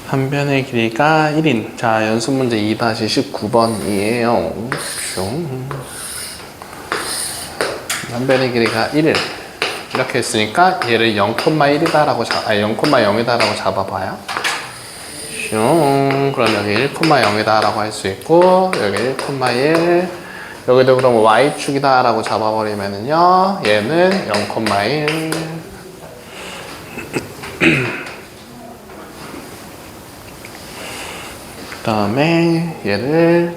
한 변의 길이가 1인. 자, 연습 문제 2-19번이에요. 한 변의 길이가 1일. 이렇게 했으니까 얘를 0,1이다라고 0,0이다라고 잡아봐요. 그럼 여기 1,0이다라고 할 수 있고, 여기 1,1. 여기도 그럼 y축이다라고 잡아버리면은요, 얘는 0,1. 그 다음에 얘를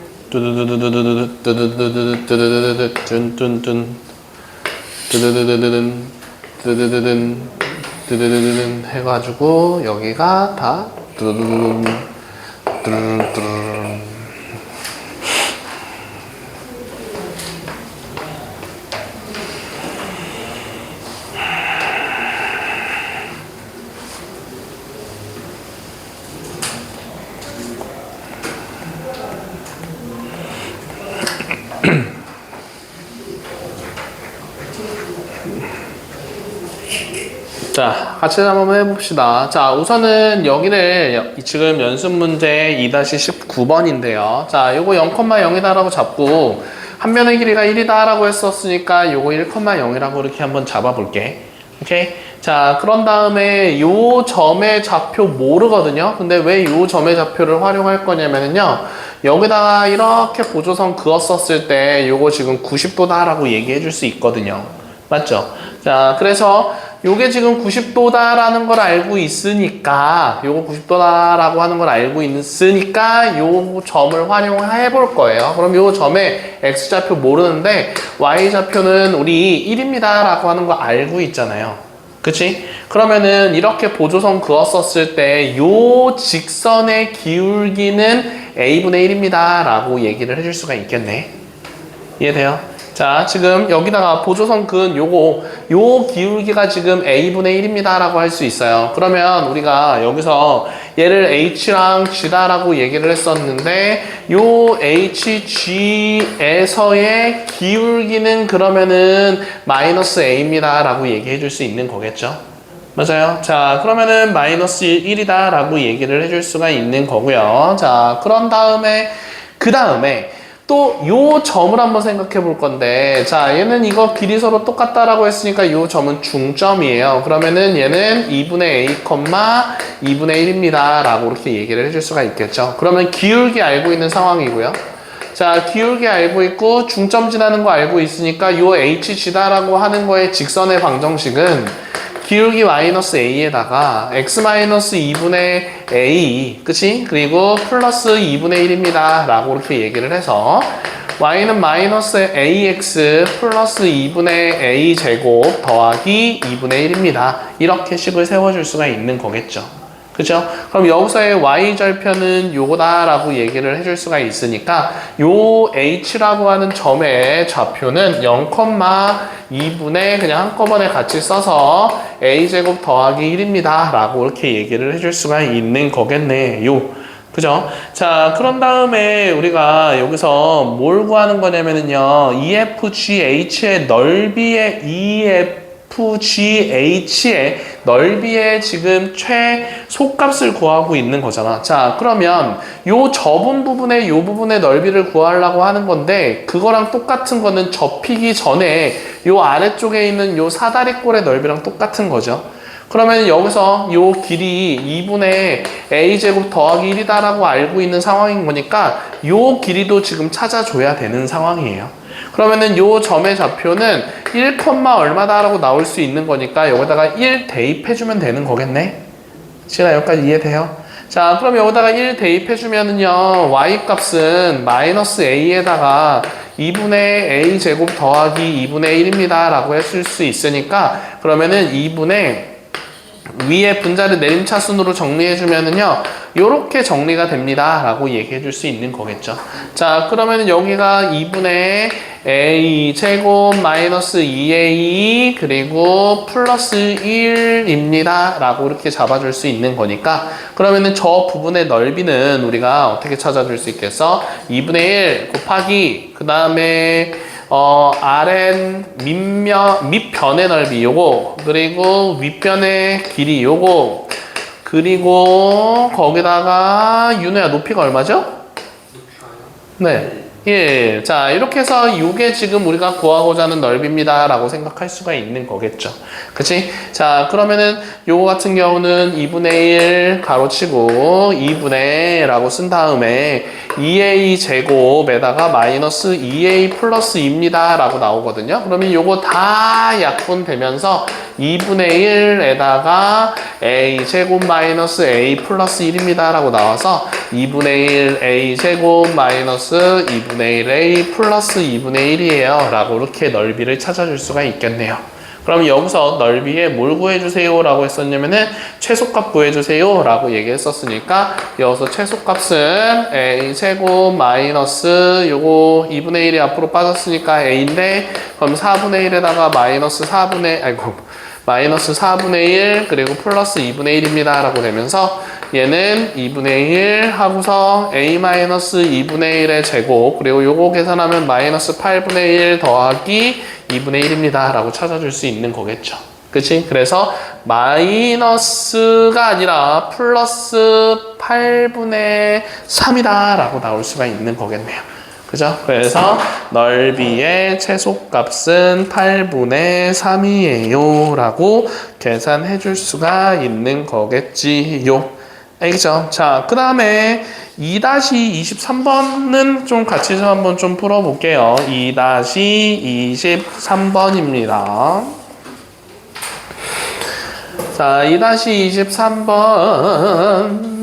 해가지고 여기가 다 자, 같이 한번 해봅시다. 자, 우선은 여기를 지금 연습 문제 2-19번인데요. 자, 요거 0,0이다라고 잡고 한 변의 길이가 1이다라고 했었으니까 요거 1,0이라고 이렇게 한번 잡아볼게. 오케이? 자, 그런 다음에 요 점의 좌표 모르거든요. 근데 왜 요 점의 좌표를 활용할 거냐면요. 여기다가 이렇게 보조선 그었었을 때 요거 지금 90도다라고 얘기해 줄 수 있거든요. 맞죠? 자, 그래서 요게 지금 90도다라는 걸 알고 있으니까, 요거 90도다라고 하는 걸 알고 있으니까 요 점을 활용해 볼 거예요. 그럼 요 점의 x좌표 모르는데 y좌표는 우리 1입니다 라고 하는 거 알고 있잖아요. 그치? 그러면은 이렇게 보조선 그었었을 때 요 직선의 기울기는 a분의 1입니다 라고 얘기를 해줄 수가 있겠네. 이해돼요? 자, 지금 여기다가 보조선 그은 요 기울기가 지금 a분의 1입니다 라고 할 수 있어요. 그러면 우리가 여기서 얘를 h랑 g다라고 얘기를 했었는데 요 hg에서의 기울기는 그러면은 마이너스 a입니다 라고 얘기해 줄 수 있는 거겠죠. 맞아요. 자, 그러면은 마이너스 1이다 라고 얘기를 해줄 수가 있는 거고요. 자, 그런 다음에 그 다음에 또 요 점을 한번 생각해 볼 건데, 자, 얘는 이거 길이 서로 똑같다라고 했으니까 요 점은 중점이에요. 그러면은 얘는 2분의 a, 2분의 1입니다 라고 이렇게 얘기를 해줄 수가 있겠죠. 그러면 기울기 알고 있는 상황이고요. 자, 기울기 알고 있고 중점 지나는 거 알고 있으니까 요 hg다라고 하는 거의 직선의 방정식은 기울기 마이너스 a에다가 x 마이너스 2분의 a, 그치? 그리고 플러스 2분의 1입니다 라고 이렇게 얘기를 해서 y는 마이너스 ax 플러스 2분의 a 제곱 더하기 2분의 1입니다. 이렇게 식을 세워줄 수가 있는 거겠죠. 그죠? 그럼 여기서의 y절편은 요거다라고 얘기를 해줄 수가 있으니까 요 h라고 하는 점의 좌표는 0,2분의 그냥 한꺼번에 같이 써서 a제곱 더하기 1입니다 라고 이렇게 얘기를 해줄 수가 있는 거겠네요. 그죠? 자, 그런 다음에 우리가 여기서 뭘 구하는 거냐면은요, EFGH의 넓이의 EFGH의 넓이의 지금 최소값을 구하고 있는 거잖아. 자, 그러면 요 접은 부분의 요 부분의 넓이를 구하려고 하는 건데, 그거랑 똑같은 거는 접히기 전에 요 아래쪽에 있는 요 사다리꼴의 넓이랑 똑같은 거죠. 그러면 여기서 요 길이 2분의 a제곱 더하기 1이다라고 알고 있는 상황인 거니까 요 길이도 지금 찾아줘야 되는 상황이에요. 그러면은 요 점의 좌표는 1, 얼마다라고 나올 수 있는 거니까 여기다가 1 대입해주면 되는 거겠네? 지금 여기까지 이해돼요? 자, 그럼 여기다가 1 대입해주면은요, y 값은 마이너스 a에다가 2분의 a 제곱 더하기 2분의 1입니다 라고 했을 수 있으니까 그러면은 2분의 위에 분자를 내림차순으로 정리해주면은요, 요렇게 정리가 됩니다 라고 얘기해 줄 수 있는 거겠죠. 자, 그러면 여기가 2분의 a 제곱 마이너스 2a 그리고 플러스 1입니다 라고 이렇게 잡아줄 수 있는 거니까 그러면은 저 부분의 넓이는 우리가 어떻게 찾아줄 수 있겠어? 2분의 1 곱하기 그 다음에 Rn 밑변의 넓이 요거 그리고 윗변의 길이 요거 그리고 거기다가 윤우야 높이가 얼마죠? 네. 예. 자, 이렇게 해서 이게 지금 우리가 구하고자 하는 넓이입니다. 라고 생각할 수가 있는 거겠죠. 그치? 자, 그러면은 요거 같은 경우는 2분의 1 가로치고 2분의 라고 쓴 다음에 2a 제곱에다가 마이너스 2a 플러스 2입니다. 라고 나오거든요. 그러면 요거 다 약분되면서 2분의 1에다가 a 제곱 마이너스 a 플러스 1입니다. 라고 나와서 2분의 1 a 제곱 마이너스 2분의 1 a 플러스 2분의 1이에요. 라고 이렇게 넓이를 찾아줄 수가 있겠네요. 그럼 여기서 넓이에 뭘 구해주세요 라고 했었냐면은 최소값 구해주세요 라고 얘기했었으니까 여기서 최소값은 a 제곱 마이너스 요거 2분의 1이 앞으로 빠졌으니까 a인데 그럼 4분의 1에다가 마이너스 4분의 1 그리고 플러스 2분의 1입니다 라고 되면서 얘는 2분의 1 하고서 a 마이너스 2분의 1의 제곱 그리고 요거 계산하면 마이너스 8분의 1 더하기 2분의 1입니다 라고 찾아줄 수 있는 거겠죠. 그치? 그래서 마이너스가 아니라 플러스 8분의 3이다 라고 나올 수가 있는 거겠네요. 그죠? 그래서 넓이의 최소값은 8분의 3이에요 라고 계산해 줄 수가 있는 거겠지요. 알겠죠? 자, 그 다음에 2-23번은 좀 같이 좀 한번 좀 풀어볼게요. 2-23번입니다. 자, 2-23번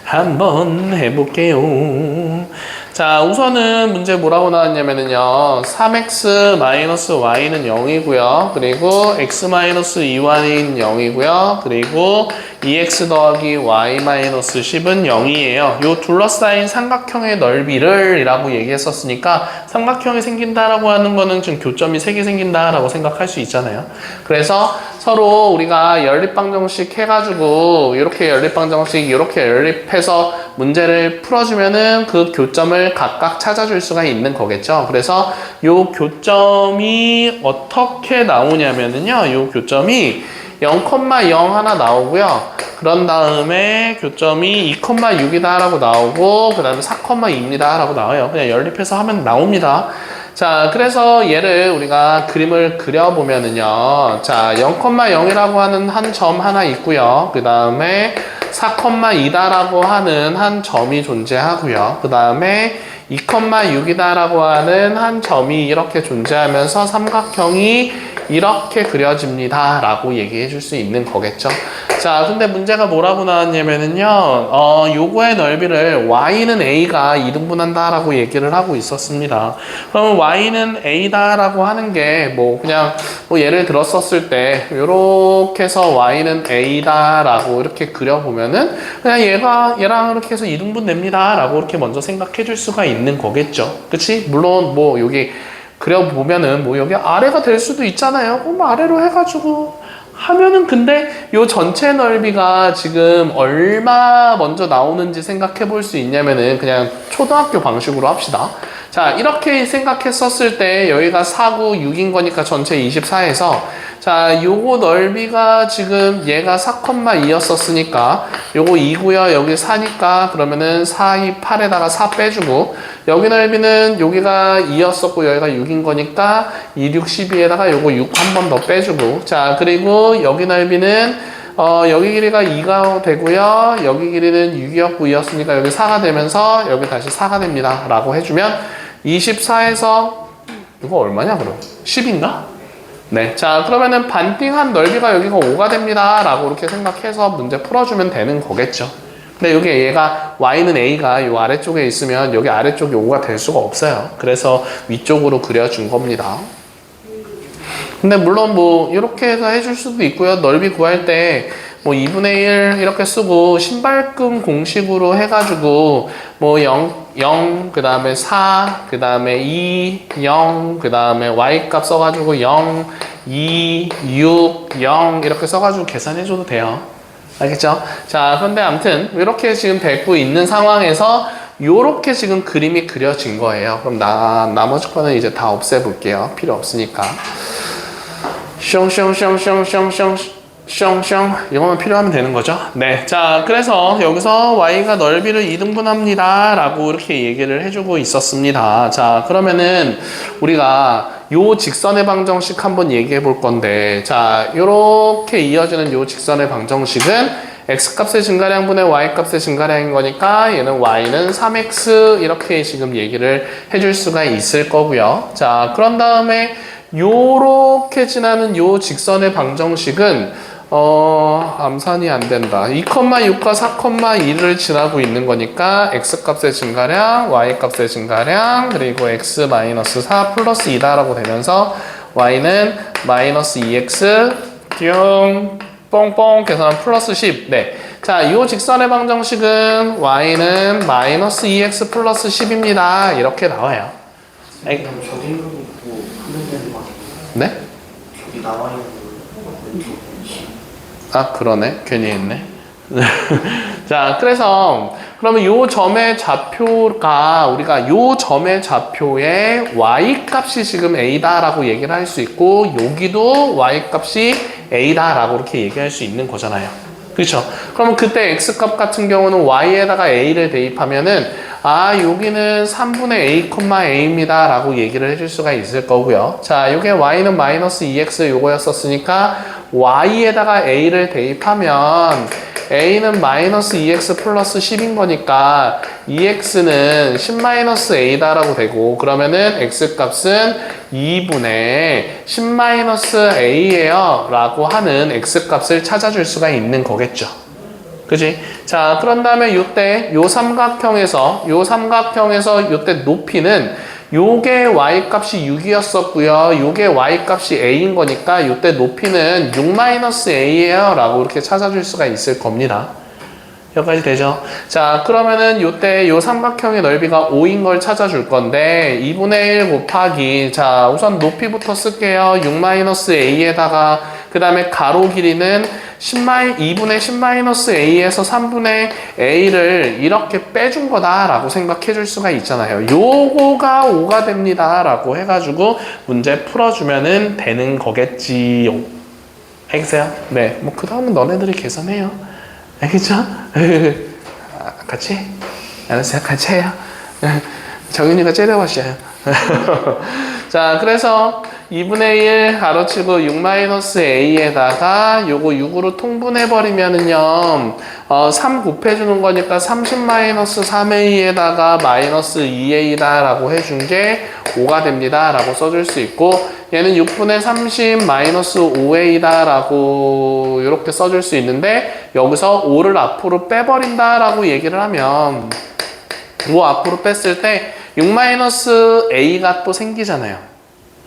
한번 해볼게요. 자, 우선은 문제 뭐라고 나왔냐면요. 3x-y는 0이고요. 그리고 x-2y는 0이고요. 그리고 2x 더하기 y-10은 0이에요. 요 둘러싸인 삼각형의 넓이를 이라고 얘기했었으니까 삼각형이 생긴다라고 하는 거는 지금 교점이 3개 생긴다라고 생각할 수 있잖아요. 그래서 서로 우리가 연립방정식 해가지고 이렇게 연립방정식 이렇게 연립해서 문제를 풀어주면은 그 교점을 각각 찾아줄 수가 있는 거겠죠. 그래서 요 교점이 어떻게 나오냐면은요. 요 교점이 0,0 하나 나오고요. 그런 다음에 교점이 2,6이다 라고 나오고 그 다음에 4,2입니다 라고 나와요. 그냥 연립해서 하면 나옵니다. 자, 그래서 얘를 우리가 그림을 그려보면은요. 자, 0,0이라고 하는 한 점 하나 있고요. 그 다음에 4,2다라고 하는 한 점이 존재하고요. 그 다음에 2,6이다라고 하는 한 점이 이렇게 존재하면서 삼각형이 이렇게 그려집니다 라고 얘기해 줄 수 있는 거겠죠. 자, 근데 문제가 뭐라고 나왔냐면은요, 요거의 넓이를 y는 a가 2등분한다 라고 얘기를 하고 있었습니다. 그러면 y는 a다 라고 하는 게 뭐 그냥 뭐 예를 들었었을 때 요렇게 해서 y는 a다 라고 이렇게 그려보면은 그냥 얘랑 이렇게 해서 2등분 냅니다 라고 이렇게 먼저 생각해 줄 수가 있는 거겠죠. 그치? 물론 뭐 여기 그려보면은 뭐 여기 아래가 될 수도 있잖아요. 뭐 아래로 해가지고 하면은 근데 요 전체 넓이가 지금 얼마 먼저 나오는지 생각해 볼 수 있냐면은 그냥 초등학교 방식으로 합시다. 자, 이렇게 생각했었을 때 여기가 4, 9, 6인 거니까 전체 24에서 자, 요거 넓이가 지금 얘가 4,2였었으니까 요거 2고요. 여기 4니까 그러면은 4, 2, 8에다가 4 빼주고 여기 넓이는 여기가 2였었고 여기가 6인 거니까 2, 6, 12에다가 요거 6 한 번 더 빼주고 자, 그리고 여기 넓이는 여기 길이가 2가 되고요. 여기 길이는 6이었고 2였으니까 여기 4가 되면서 여기 다시 4가 됩니다. 라고 해주면 24에서 이거 얼마냐 그럼? 10인가? 네. 자, 그러면은 반띵한 넓이가 여기가 5가 됩니다. 라고 이렇게 생각해서 문제 풀어주면 되는 거겠죠. 근데 여기 얘가 y는 a가 이 아래쪽에 있으면 여기 아래쪽이 5가 될 수가 없어요. 그래서 위쪽으로 그려준 겁니다. 근데 물론 뭐 이렇게 해서 해줄 수도 있고요. 넓이 구할 때 뭐 2분의 1 이렇게 쓰고 신발금 공식으로 해가지고 뭐 0, 그 다음에 4, 그 다음에 2, 0, 그 다음에 y값 써가지고 0, 2, 6, 0 이렇게 써가지고 계산해줘도 돼요. 알겠죠? 자, 그런데 아무튼 이렇게 지금 되고 있는 상황에서 요렇게 지금 그림이 그려진 거예요. 그럼 나머지 거는 이제 다 없애볼게요. 필요 없으니까. 숑숑숑숑숑숑숑 이거만 필요하면 되는 거죠. 네, 자 그래서 여기서 y가 넓이를 2등분합니다 라고 이렇게 얘기를 해주고 있었습니다. 자 그러면은 우리가 요 직선의 방정식 한번 얘기해 볼 건데, 자 요렇게 이어지는 요 직선의 방정식은 x값의 증가량분의 y값의 증가량인 거니까 얘는 y는 3x 이렇게 지금 얘기를 해줄 수가 있을 거고요. 자 그런 다음에 요렇게 지나는 요 직선의 방정식은 암산이 안 된다. 2,6과 4,2를 지나고 있는 거니까 x값의 증가량, y값의 증가량, 그리고 x-4 플러스 2다라고 되면서 y는 마이너스 2x 뿅 뽕뽕 계산하면 플러스 10. 네. 자, 이 직선의 방정식은 y는 마이너스 2x 플러스 10입니다. 이렇게 나와요. 그럼 저기 있는 거 보고 하면 되는 거 아니에요? 네? 저기 나와 있는 거 왼쪽 아, 그러네. 괜히 했네. 자, 그래서 그러면 요 점의 좌표가 우리가 요 점의 좌표의 y 값이 지금 a다라고 얘기를 할 수 있고, 여기도 y 값이 a다라고 이렇게 얘기할 수 있는 거잖아요. 그렇죠? 그러면 그때 x 값 같은 경우는 y에다가 a를 대입하면은 여기는 3분의 a, a입니다 라고 얘기를 해줄 수가 있을 거고요. 자, 요게 y는 마이너스 2x 요거였었으니까 y에다가 a를 대입하면 a는 마이너스 2x 플러스 10인 거니까 2x는 10-a다라고 되고, 그러면은 x 값은 2분의 10-a예요 라고 하는 x 값을 찾아줄 수가 있는 거겠죠. 그지? 자, 그런 다음에 요때 요 삼각형에서 요때 높이는 요게 y값이 6이었었고요. 요게 y값이 a인 거니까 요때 높이는 6-a예요 라고 이렇게 찾아줄 수가 있을 겁니다. 여기까지 되죠? 자, 그러면은 요때 요 삼각형의 넓이가 5인 걸 찾아줄 건데 2분의 1 곱하기, 자 우선 높이부터 쓸게요. 6-a에다가 그 다음에 가로 길이는 2분의 10-a에서 3분의 a를 이렇게 빼준 거다라고 생각해 줄 수가 있잖아요. 요거가 5가 됩니다 라고 해가지고 문제 풀어주면은 되는 거겠지요. 알겠어요? 네, 뭐 그 다음은 너네들이 계산해요. 알겠죠? 같이? 알았어요? 같이 해요. 정윤이가 째려봤어요. 자, 그래서 2분의 1 가로치고 6-a에다가 요거 6으로 통분해버리면은요, 3 곱해주는 거니까 30-3a에다가 마이너스 2a다 라고 해준 게 5가 됩니다 라고 써줄 수 있고, 얘는 6분의 30 마이너스 5a다 라고 이렇게 써줄 수 있는데, 여기서 5를 앞으로 빼버린다 라고 얘기를 하면 5 앞으로 뺐을 때 6-a가 또 생기잖아요.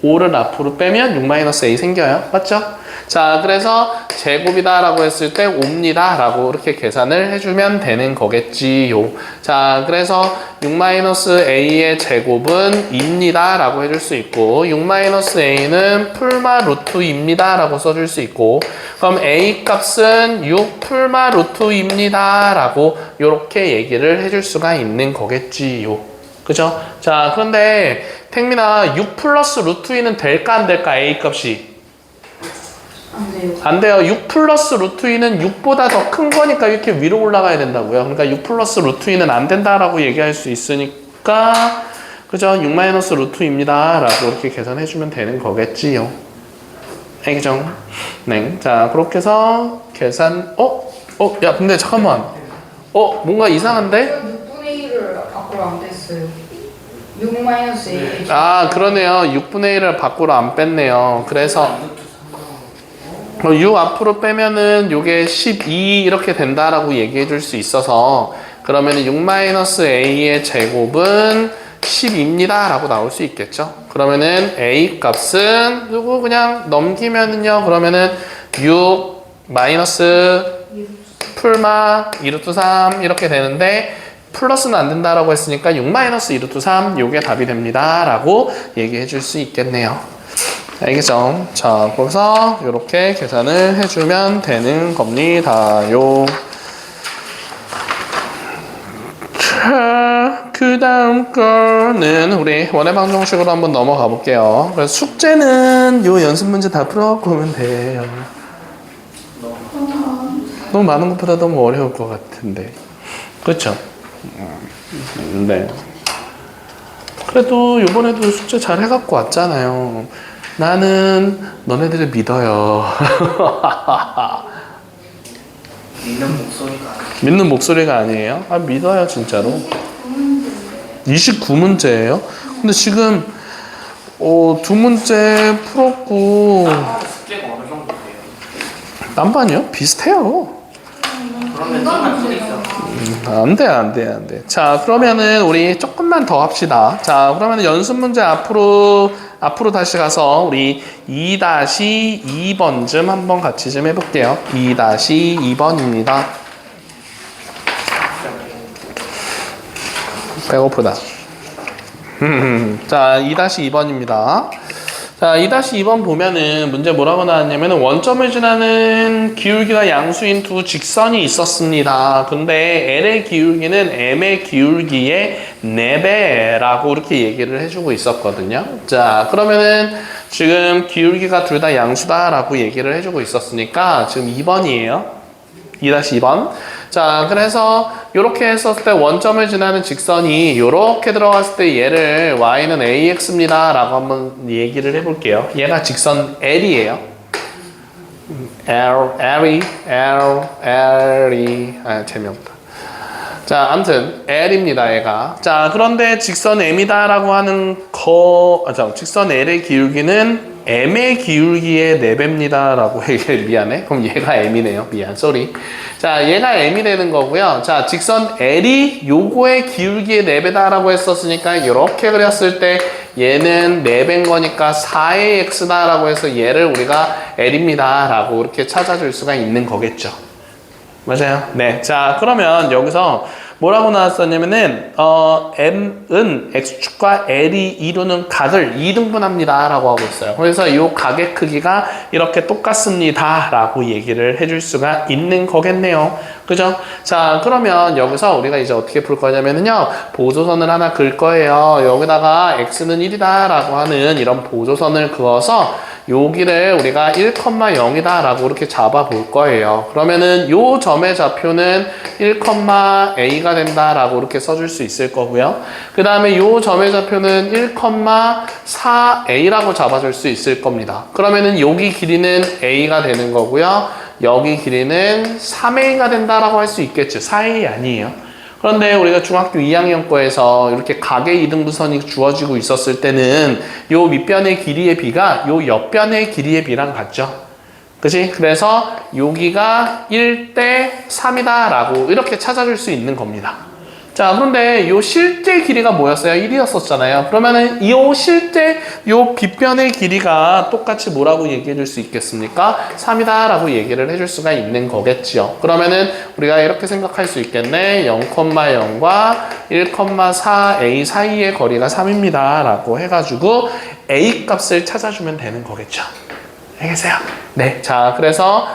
5를 앞으로 빼면 6-a 생겨요. 맞죠? 자, 그래서 제곱이다 라고 했을 때 5입니다 라고 이렇게 계산을 해주면 되는 거겠지요. 자, 그래서 6-a의 제곱은 2입니다 라고 해줄 수 있고, 6-a는 풀마 루트입니다 라고 써줄 수 있고, 그럼 a 값은 6 풀마 루트입니다 라고 이렇게 얘기를 해줄 수가 있는 거겠지요. 그죠? 자, 그런데 택민아, 6 플러스 루트 2는 될까 안 될까? a 값이 안 돼요. 안 돼요. 6 플러스 루트 2는 6보다 더 큰 거니까 이렇게 위로 올라가야 된다고요. 그러니까 6 플러스 루트 2는 안 된다라고 얘기할 수 있으니까, 그죠? 6 마이너스 루트 2입니다 라고 이렇게 계산해주면 되는 거겠지요. 알겠죠? 네. 자, 그렇게 해서 계산, 야, 근데 잠깐만. 뭔가 이상한데? 6분의 1을 밖으로 안 뺐어요. 6-a. 그러네요. 6분의 1을 밖으로 안 뺐네요. 그래서 6 앞으로 빼면은 요게 12 이렇게 된다라고 얘기해 줄 수 있어서, 그러면은 6-a의 제곱은 10입니다 라고 나올 수 있겠죠. 그러면은 a 값은 요거 그냥 넘기면은요, 그러면은 6 마이너스 풀마 2루트 3 이렇게 되는데, 플러스는 안 된다라고 했으니까 6 마이너스 2루트 3 요게 답이 됩니다 라고 얘기해 줄 수 있겠네요. 알겠죠? 자, 거기서 이렇게 계산을 해주면 되는 겁니다요. 자, 그 그 다음 거는 우리 원의 방정식으로 한번 넘어가 볼게요. 그래서 숙제는 요 연습 문제 다 풀어보면 돼요. 너무 많은 것보다 너무 어려울 것 같은데. 그렇죠? 네. 그래도 요번에도 숙제 잘 해갖고 왔잖아요. 나는 너네들을 믿어요. 믿는 목소리가 믿는 목소리가 아니에요? 아, 믿어요, 진짜로. 29문제예요? 근데 지금, 두 문제 풀었고, 숙제가 어느 정도 돼요? 딴반이요? 비슷해요. 그러면 정말 틀리죠. 안 돼, 안 돼, 안 돼. 자, 그러면은 우리 조금만 더 합시다. 자, 그러면은 연습 문제 앞으로 다시 가서 우리 2-2번쯤 한번 같이 좀 해볼게요. 2-2번입니다. 배고프다. 자, 2-2번입니다. 자, 2-2번 보면은 문제 뭐라고 나왔냐면은 원점을 지나는 기울기가 양수인 두 직선이 있었습니다. 근데 L의 기울기는 M의 기울기의 4배라고 이렇게 얘기를 해주고 있었거든요. 자, 그러면은 지금 기울기가 둘 다 양수다라고 얘기를 해주고 있었으니까 지금 2번이에요. 2-2번. 자, 그래서 이렇게 했었을 때 원점을 지나는 직선이 이렇게 들어갔을 때 얘를 y는 ax입니다 라고 한번 얘기를 해볼게요. 얘가 직선 L이에요. L이 재미없다. 자, 아무튼 L입니다, 얘가. 자, 그런데 직선 M이다 라고 하는 직선 L의 기울기는 M의 기울기의 4배입니다 라고 미안해. 그럼 얘가 M이네요. 미안, 쏘리. 자, 얘가 M이 되는 거고요. 자, 직선 L이 요거의 기울기의 4배다 라고 했었으니까 이렇게 그렸을 때 얘는 4배인 거니까 4의 x다 라고 해서 얘를 우리가 L입니다 라고 이렇게 찾아줄 수가 있는 거겠죠. 맞아요. 네. 자, 그러면 여기서 뭐라고 나왔었냐면은 M은 X축과 L이 이루는 각을 2등분합니다 라고 하고 있어요. 그래서 이 각의 크기가 이렇게 똑같습니다 라고 얘기를 해줄 수가 있는 거겠네요. 그죠? 자, 그러면 여기서 우리가 이제 어떻게 풀 거냐면요, 보조선을 하나 그을 거예요. 여기다가 X는 1이다 라고 하는 이런 보조선을 그어서 여기를 우리가 1,0이다 라고 이렇게 잡아 볼 거예요. 그러면은 요 점의 좌표는 1,a가 된다 라고 이렇게 써줄 수 있을 거고요. 그 다음에 요 점의 좌표는 1,4a라고 잡아줄 수 있을 겁니다. 그러면은 여기 길이는 a가 되는 거고요. 여기 길이는 3a가 된다라고 할 수 있겠죠. 4a 아니에요. 그런데 우리가 중학교 2학년 거에서 이렇게 각의 이등분선이 주어지고 있었을 때는 요 밑변의 길이의 비가 요 옆변의 길이의 비랑 같죠. 그치? 그래서 여기가 1대 3이다 라고 이렇게 찾아줄 수 있는 겁니다. 자, 그런데 요 실제 길이가 뭐였어요? 1이었었잖아요. 그러면은 요 실제 요 빗변의 길이가 똑같이 뭐라고 얘기해 줄 수 있겠습니까? 3이다 라고 얘기를 해줄 수가 있는 거겠죠. 그러면은 우리가 이렇게 생각할 수 있겠네. 0,0과 1,4a 사이의 거리가 3입니다 라고 해가지고 a 값을 찾아주면 되는 거겠죠. 알겠어요? 네. 자, 그래서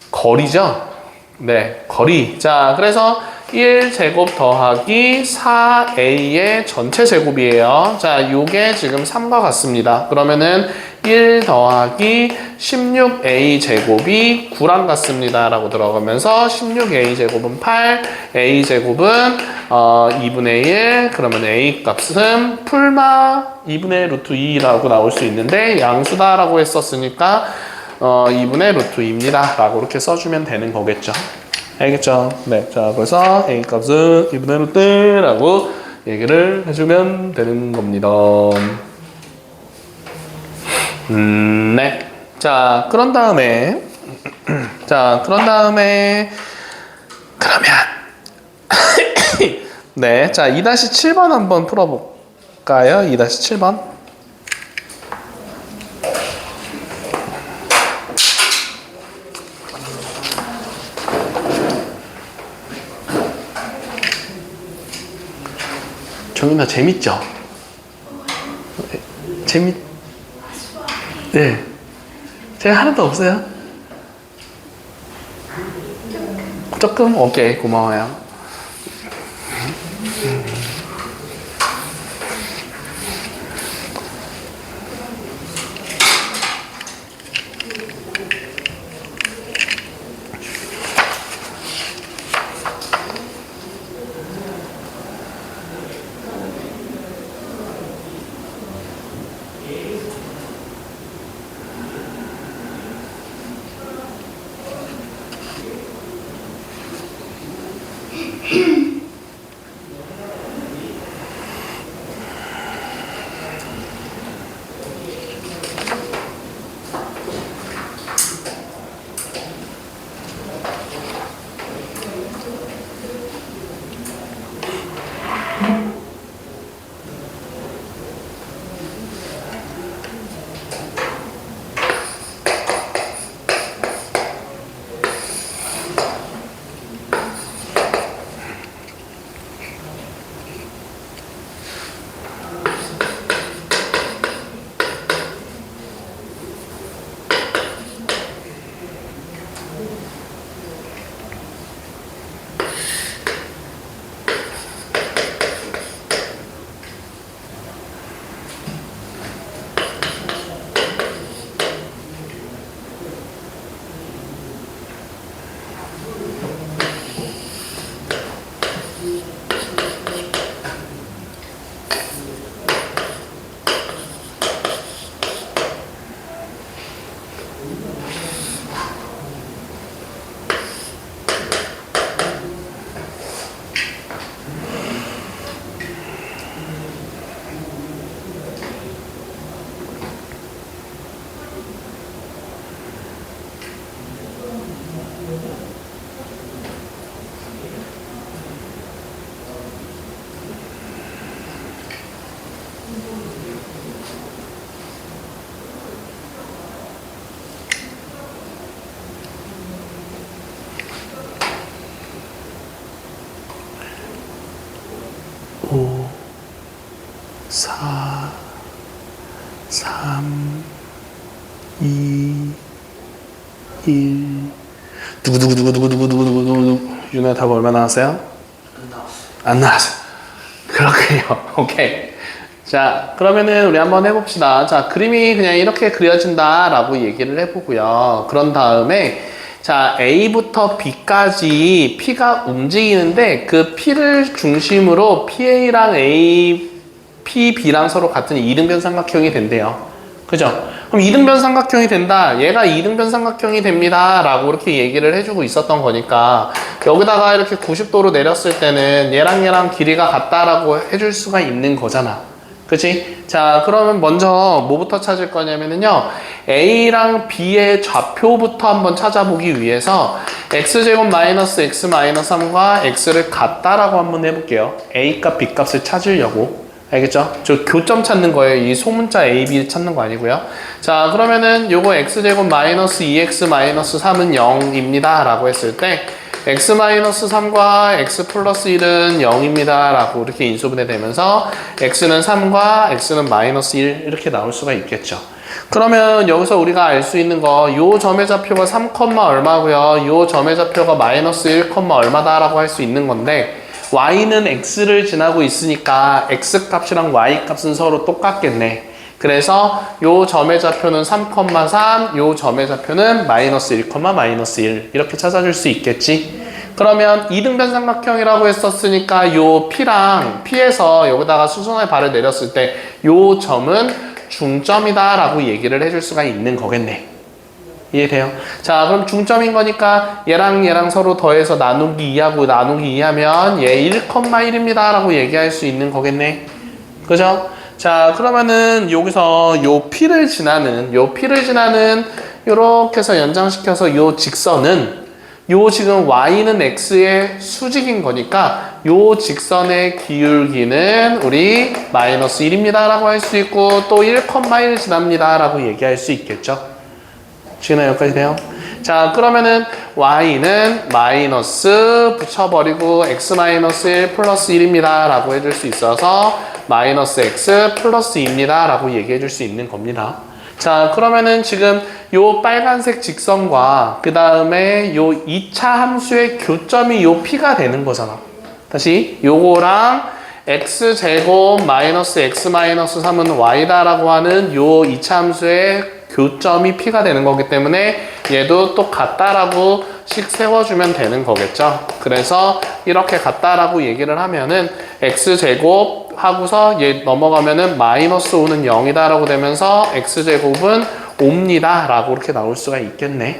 거리죠. 네, 거리. 자, 그래서 1제곱 더하기 4a의 전체 제곱이에요. 자, 요게 지금 3과 같습니다. 그러면은 1 더하기 16a 제곱이 9랑 같습니다. 라고 들어가면서 16a 제곱은 8, a 제곱은 2분의 1, 그러면 a 값은 풀마 2분의 루트 2라고 나올 수 있는데 양수다라고 했었으니까 2분의 루트 2입니다. 라고 이렇게 써주면 되는 거겠죠. 알겠죠? 네. 자, 그래서 A 값은 2분의 루트라고 얘기를 해주면 되는 겁니다. 네. 자, 그런 다음에, 그러면, 네. 자, 2-7번 한번 풀어볼까요? 2-7번. 정윤아, 재밌죠? 네. 제가 하나도 없어요? 조금? 오케이, 고마워요. 4, 3, 2, 1. 누구누구누구누구누구누구누구. 윤호야 답 얼마 나왔어요? 안 나왔어요. 안 나왔어요. 그렇군요. 오케이. 자, 그러면은 우리 한번 해봅시다. 자, 그림이 그냥 이렇게 그려진다라고 얘기를 해보고요. 그런 다음에 자, A부터 B까지 P가 움직이는데 그 P를 중심으로 PA랑 A, PB랑 서로 같은 이등변 삼각형이 된대요. 그죠? 그럼 이등변 삼각형이 된다. 얘가 이등변 삼각형이 됩니다. 라고 이렇게 얘기를 해주고 있었던 거니까 여기다가 이렇게 90도로 내렸을 때는 얘랑 길이가 같다라고 해줄 수가 있는 거잖아. 그치? 자, 그러면 먼저 뭐부터 찾을 거냐면요. A랑 B의 좌표부터 한번 찾아보기 위해서 x제곱 마이너스 x 마이너스 3과 x를 같다라고 한번 해볼게요. A 값, B 값을 찾으려고. 알겠죠? 저 교점 찾는 거예요. 이 소문자 A, B 찾는 거 아니고요. 자, 그러면은 요거 x제곱 마이너스 2x 마이너스 3은 0입니다. 라고 했을 때 x 마이너스 3과 x 플러스 1은 0입니다. 라고 이렇게 인수분해 되면서 x는 3과 x는 마이너스 1 이렇게 나올 수가 있겠죠. 그러면 여기서 우리가 알 수 있는 거 요 점의 좌표가 3, 얼마고요. 요 점의 좌표가 마이너스 1, 얼마다 라고 할 수 있는 건데 y는 x를 지나고 있으니까 x 값이랑 y 값은 서로 똑같겠네. 그래서 요 점의 좌표는 3, 3, 요 점의 좌표는 마이너스 1, 마이너스 1 이렇게 찾아줄 수 있겠지. 그러면 이등변 삼각형이라고 했었으니까 요 P랑 P에서 여기다가 수선의 발을 내렸을 때 요 점은 중점이다 라고 얘기를 해줄 수가 있는 거겠네. 이해돼요? 자, 그럼 중점인 거니까 얘랑 서로 더해서 나누기 2하고 나누기 2하면 얘 1,1입니다 라고 얘기할 수 있는 거겠네. 그죠? 자, 그러면은 여기서 요 P를 지나는 요렇게 해서 연장시켜서 요 직선은 요 지금 y는 x의 수직인 거니까 요 직선의 기울기는 우리 마이너스 1입니다 라고 할 수 있고 또 1,1 지납니다 라고 얘기할 수 있겠죠. 지금 여기까지 돼요? 자, 그러면은 y는 마이너스 붙여버리고 x 마이너스 1 플러스 1입니다 라고 해줄 수 있어서 마이너스 x 플러스 2입니다 라고 얘기해 줄 수 있는 겁니다. 자, 그러면은 지금 요 빨간색 직선과 그 다음에 요 2차 함수의 교점이 요 p가 되는 거잖아. 다시 요거랑 x제곱 마이너스 x 마이너스 3은 y다 라고 하는 요 2차 함수의 교점이 p가 되는 거기 때문에 얘도 또 같다라고 식 세워주면 되는 거겠죠. 그래서 이렇게 같다라고 얘기를 하면은 x제곱 하고서 얘 넘어가면은 마이너스 5는 0이다 라고 되면서 x제곱은 5입니다 라고 이렇게 나올 수가 있겠네.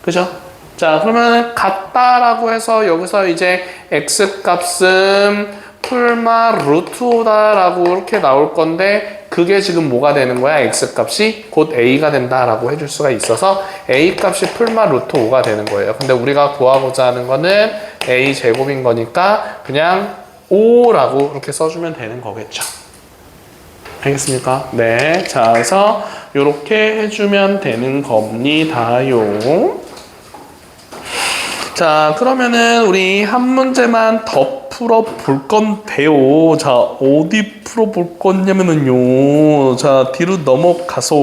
그죠? 자, 그러면 같다라고 해서 여기서 이제 x값은 풀마 루트 5다 라고 이렇게 나올 건데 그게 지금 뭐가 되는 거야? x값이 곧 a가 된다라고 해줄 수가 있어서 a값이 풀마 루트 5가 되는 거예요. 근데 우리가 구하고자 하는 거는 a제곱인 거니까 그냥 5라고 이렇게 써주면 되는 거겠죠. 알겠습니까? 네. 자, 그래서 이렇게 해주면 되는 겁니다요. 자, 그러면은 우리 한 문제만 더 풀어볼 건데요. 자, 어디 풀어볼 거냐면은요. 자, 뒤로 넘어가서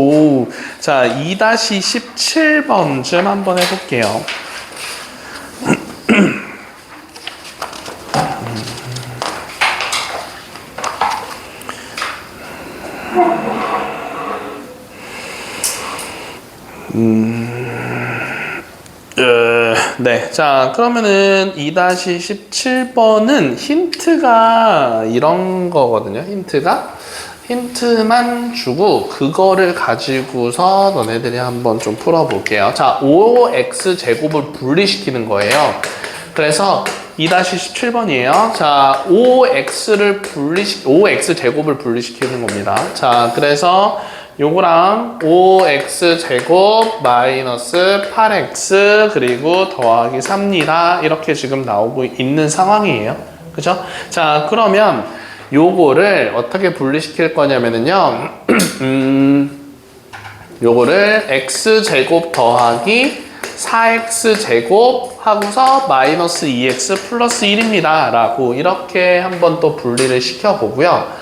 자, 2-17번쯤 한번 해볼게요. 네. 자, 그러면은 2-17번은 힌트가 이런 거거든요. 힌트만 주고 그거를 가지고서 너네들이 한번 좀 풀어볼게요. 자, 5x제곱을 분리시키는 거예요. 그래서 2-17번이에요. 자, 5x제곱을 분리시키는 겁니다. 자, 그래서 요거랑 5x제곱 마이너스 8x 그리고 더하기 3입니다. 이렇게 지금 나오고 있는 상황이에요. 그죠? 자, 그러면 요거를 어떻게 분리시킬 거냐면은요. 요거를 x제곱 더하기 4x제곱 하고서 마이너스 2x 플러스 1입니다. 라고 이렇게 한번 또 분리를 시켜보고요.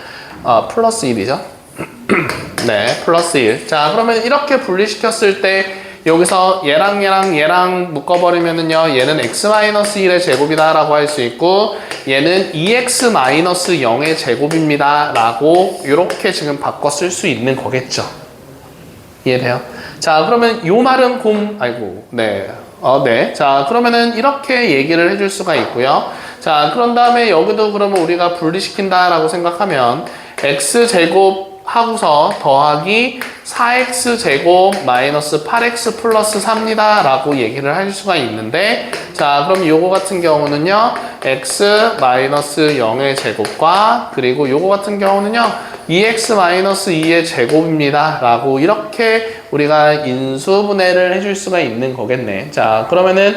플러스 1이죠. 네, 플러스 1. 자, 그러면 이렇게 분리시켰을 때 여기서 얘랑 묶어버리면은요, 얘는 x-1의 제곱이다 라고 할 수 있고, 얘는 2x-0의 제곱입니다 라고 이렇게 지금 바꿔 쓸 수 있는 거겠죠. 이해돼요? 자, 그러면 요 말은 네. 네. 자, 그러면은 이렇게 얘기를 해줄 수가 있고요. 자, 그런 다음에 여기도 그러면 우리가 분리시킨다라고 생각하면 x제곱 하고서 더하기 4x제곱 마이너스 8x 플러스 4입니다 라고 얘기를 할 수가 있는데, 자, 그럼 요거 같은 경우는요, x 마이너스 0의 제곱과 그리고 요거 같은 경우는요, 2x 마이너스 2의 제곱입니다 라고 이렇게 우리가 인수분해를 해줄 수가 있는 거겠네. 자, 그러면은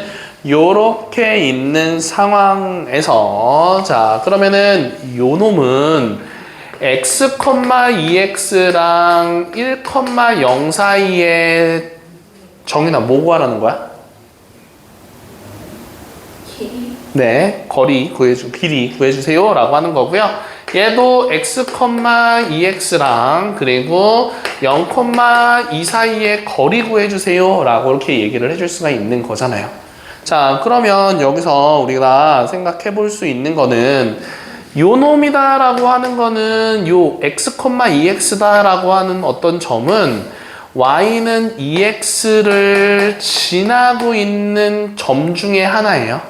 요렇게 있는 상황에서, 자, 그러면은 요 놈은 x, 2x랑 1,0 사이에 정윤아 뭐 구하라는 거야? 네, 길이 구해주세요 라고 하는 거고요. 얘도 x, 2x랑 그리고 0,2 사이에 거리 구해주세요 라고 이렇게 얘기를 해줄 수가 있는 거잖아요. 자, 그러면 여기서 우리가 생각해 볼 수 있는 거는 요 놈이다 라고 하는 거는 요 x, 2x다 라고 하는 어떤 점은 y는 2x를 지나고 있는 점 중에 하나예요.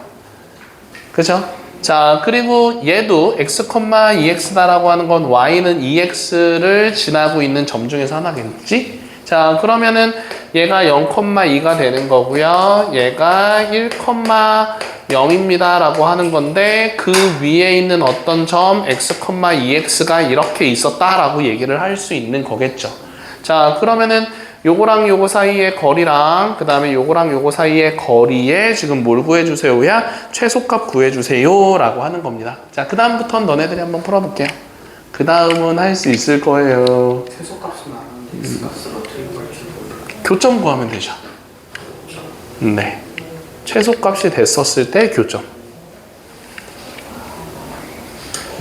그죠? 자, 그리고 얘도 x, 2x다 라고 하는 건 y는 2x를 지나고 있는 점 중에서 하나겠지? 자, 그러면은 얘가 0,2가 되는 거고요. 얘가 1,0입니다 라고 하는 건데, 그 위에 있는 어떤 점 x, 2x가 이렇게 있었다 라고 얘기를 할 수 있는 거겠죠. 자, 그러면은 요거랑 요거 사이의 거리랑 그 다음에 요거랑 요거 사이의 거리에 지금 뭘 구해주세요야? 최소값 구해주세요 라고 하는 겁니다. 자, 그 다음부터는 너네들이 한번 풀어볼게요. 그 다음은 할 수 있을 거예요. 최소값은 아는데 x값을 어떻게 구할지 모르겠어요. 교점 구하면 되죠. 네. 최소값이 됐었을 때 교점.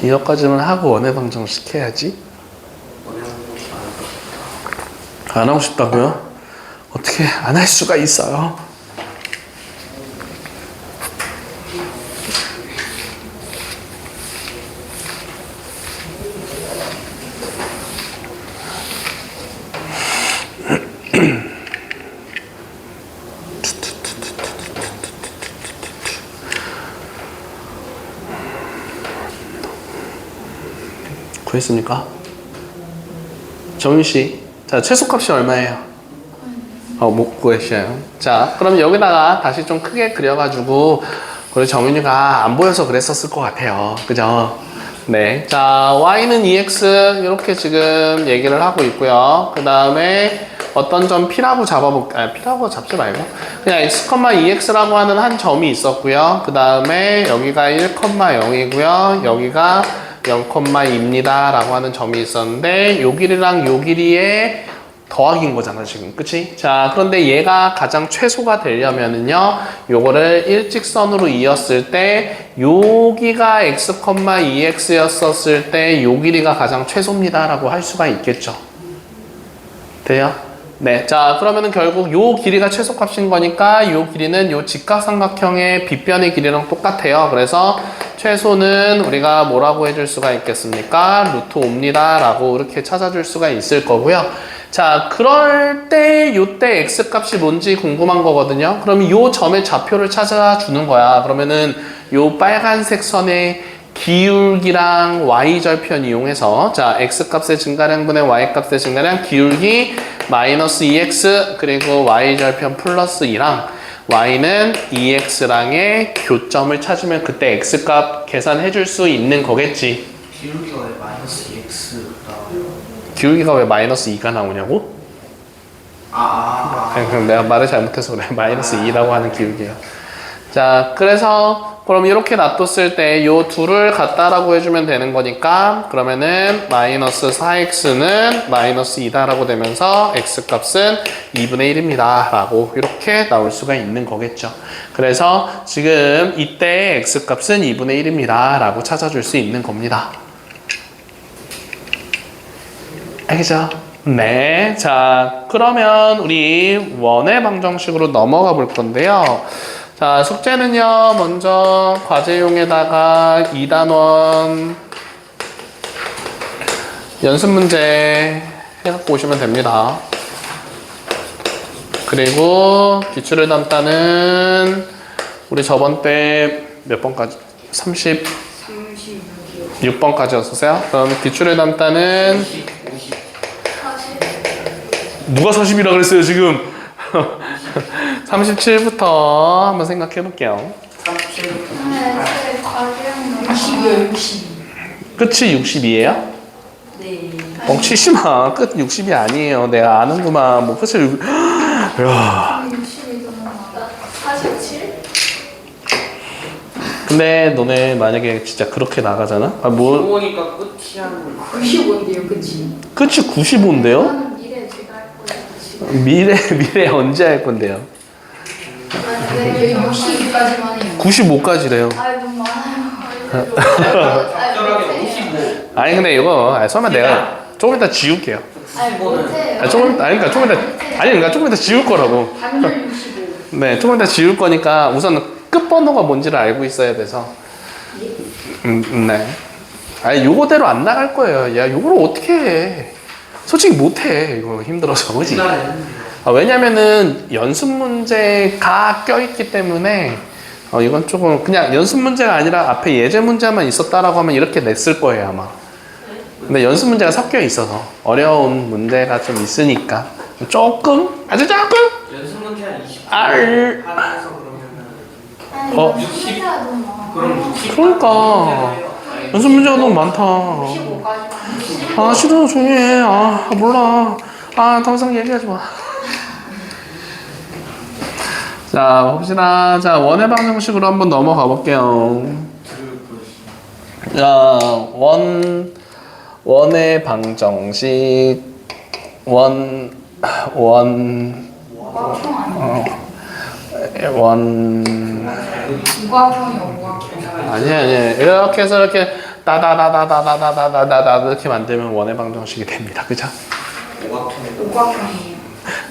이것까지는 하고 원해방정 시켜야지. 안 하고 싶다고요? 어떻게 안 할 수가 있어요? 구했습니까? 정윤씨, 자, 최소값이 얼마예요? 못 구했어요. 자, 그럼 여기다가 다시 좀 크게 그려가지고 우리 정윤이가 안 보여서 그랬었을 것 같아요. 그죠? 네. 자, y는 2x 이렇게 지금 얘기를 하고 있고요. 그 다음에 어떤 점 P라고 P라고 잡지 말고 그냥 x, 2x라고 하는 한 점이 있었고요. 그 다음에 여기가 1,0이고요. 여기가 0,2입니다 라고 하는 점이 있었는데 요 길이랑 요 길이의 더하기인 거잖아 지금, 그치? 자, 그런데 얘가 가장 최소가 되려면은요 요거를 일직선으로 이었을 때 여기가 x, 2x였었을 때 요 길이가 가장 최소입니다 라고 할 수가 있겠죠. 돼요? 네, 자, 그러면은 결국 요 길이가 최소값인 거니까 요 길이는 요 직각삼각형의 빗변의 길이랑 똑같아요. 그래서 최소는 우리가 뭐라고 해줄 수가 있겠습니까? 루트 5입니다 라고 이렇게 찾아줄 수가 있을 거고요. 자, 그럴 때 요때 x값이 뭔지 궁금한 거거든요. 그러면 요 점의 좌표를 찾아주는 거야. 그러면은 요 빨간색 선의 기울기랑 y절편 이용해서, 자, x값의 증가량분의 y값의 증가량, 기울기 마이너스 2x 그리고 y절편 플러스 2랑 y는 2x랑의 교점을 찾으면 그때 x값 계산해 줄 수 있는 거겠지. 기울기가 왜 마이너스 2x가 기울기가 왜 마이너스 2가 나오냐고? 그냥 내가 말을 잘못해서 그래. 마이너스 2라고 하는 기울기야. 자, 그래서 그럼 이렇게 놔뒀을 때 요 둘을 같다라고 해주면 되는 거니까, 그러면은 마이너스 4x는 마이너스 2다라고 되면서 x값은 2분의 1입니다 라고 이렇게 나올 수가 있는 거겠죠. 그래서 지금 이때 x값은 2분의 1입니다 라고 찾아줄 수 있는 겁니다. 알겠죠? 네. 자, 그러면 우리 원의 방정식으로 넘어가 볼 건데요. 자, 숙제는요, 먼저 과제용에다가 2단원 연습 문제 해갖고 오시면 됩니다. 그리고 기출을 담다는 우리 저번 때 몇 번까지? 36번까지였었어요? 그럼 기출을 담다는 누가 40이라 그랬어요 지금? 37부터 한번 생각해 볼게요. 60이요 60. 끝이 60이에요? 네. 뻥치지 마. 끝 60이 아니에요. 내가 아는구만. 뭐 끝을 60... 야. 47? 근데 너네 만약에 진짜 그렇게 나가잖아? 아, 뭐 보니까 끝이 한 95인데요 그치? 끝이 95인데요? 저는 미래 제가 할 거예요 지금. 미래 언제 할 건데요? 여기 60까지만 해요. 95까지래요. 아 너무 많아요. 적절하게 55. 아니 근데 이거 설마 내가 조금 이따 지울게요. 아니 못해요. 그러니까 조금 이따 지울 거라고. 반절 65. 네, 조금 이따 지울 거니까 우선 끝번호가 뭔지를 알고 있어야 돼서. 네. 아니 요거대로 안 나갈 거예요. 야, 요거를 어떻게 해? 솔직히 못 해. 이거 힘들어서, 그지? 왜냐면은 연습 문제가 껴있기 때문에 이건 조금 그냥 연습 문제가 아니라 앞에 예제 문제만 있었다라고 하면 이렇게 냈을 거예요 아마. 근데 연습 문제가 섞여 있어서 어려운 문제가 좀 있으니까 조금 아주 조금 연습 문제 한 20. 알 하면서 그러면은 어. 60. 그럼 60. 그러니까 연습 문제가 너무 많다. 65까지만. 아 싫어 조용히 해. 아 몰라. 아 더 이상 얘기하지 마. 자 봅시다. 자 원의 방정식으로 한번 넘어가 볼게요. 자 원의 방정식 원 우각형이요 우각형. 아니야 이렇게 해서 이렇게 다다다다다다다다다다 이렇게 만들면 원의 방정식이 됩니다. 그죠? 우각형이에요.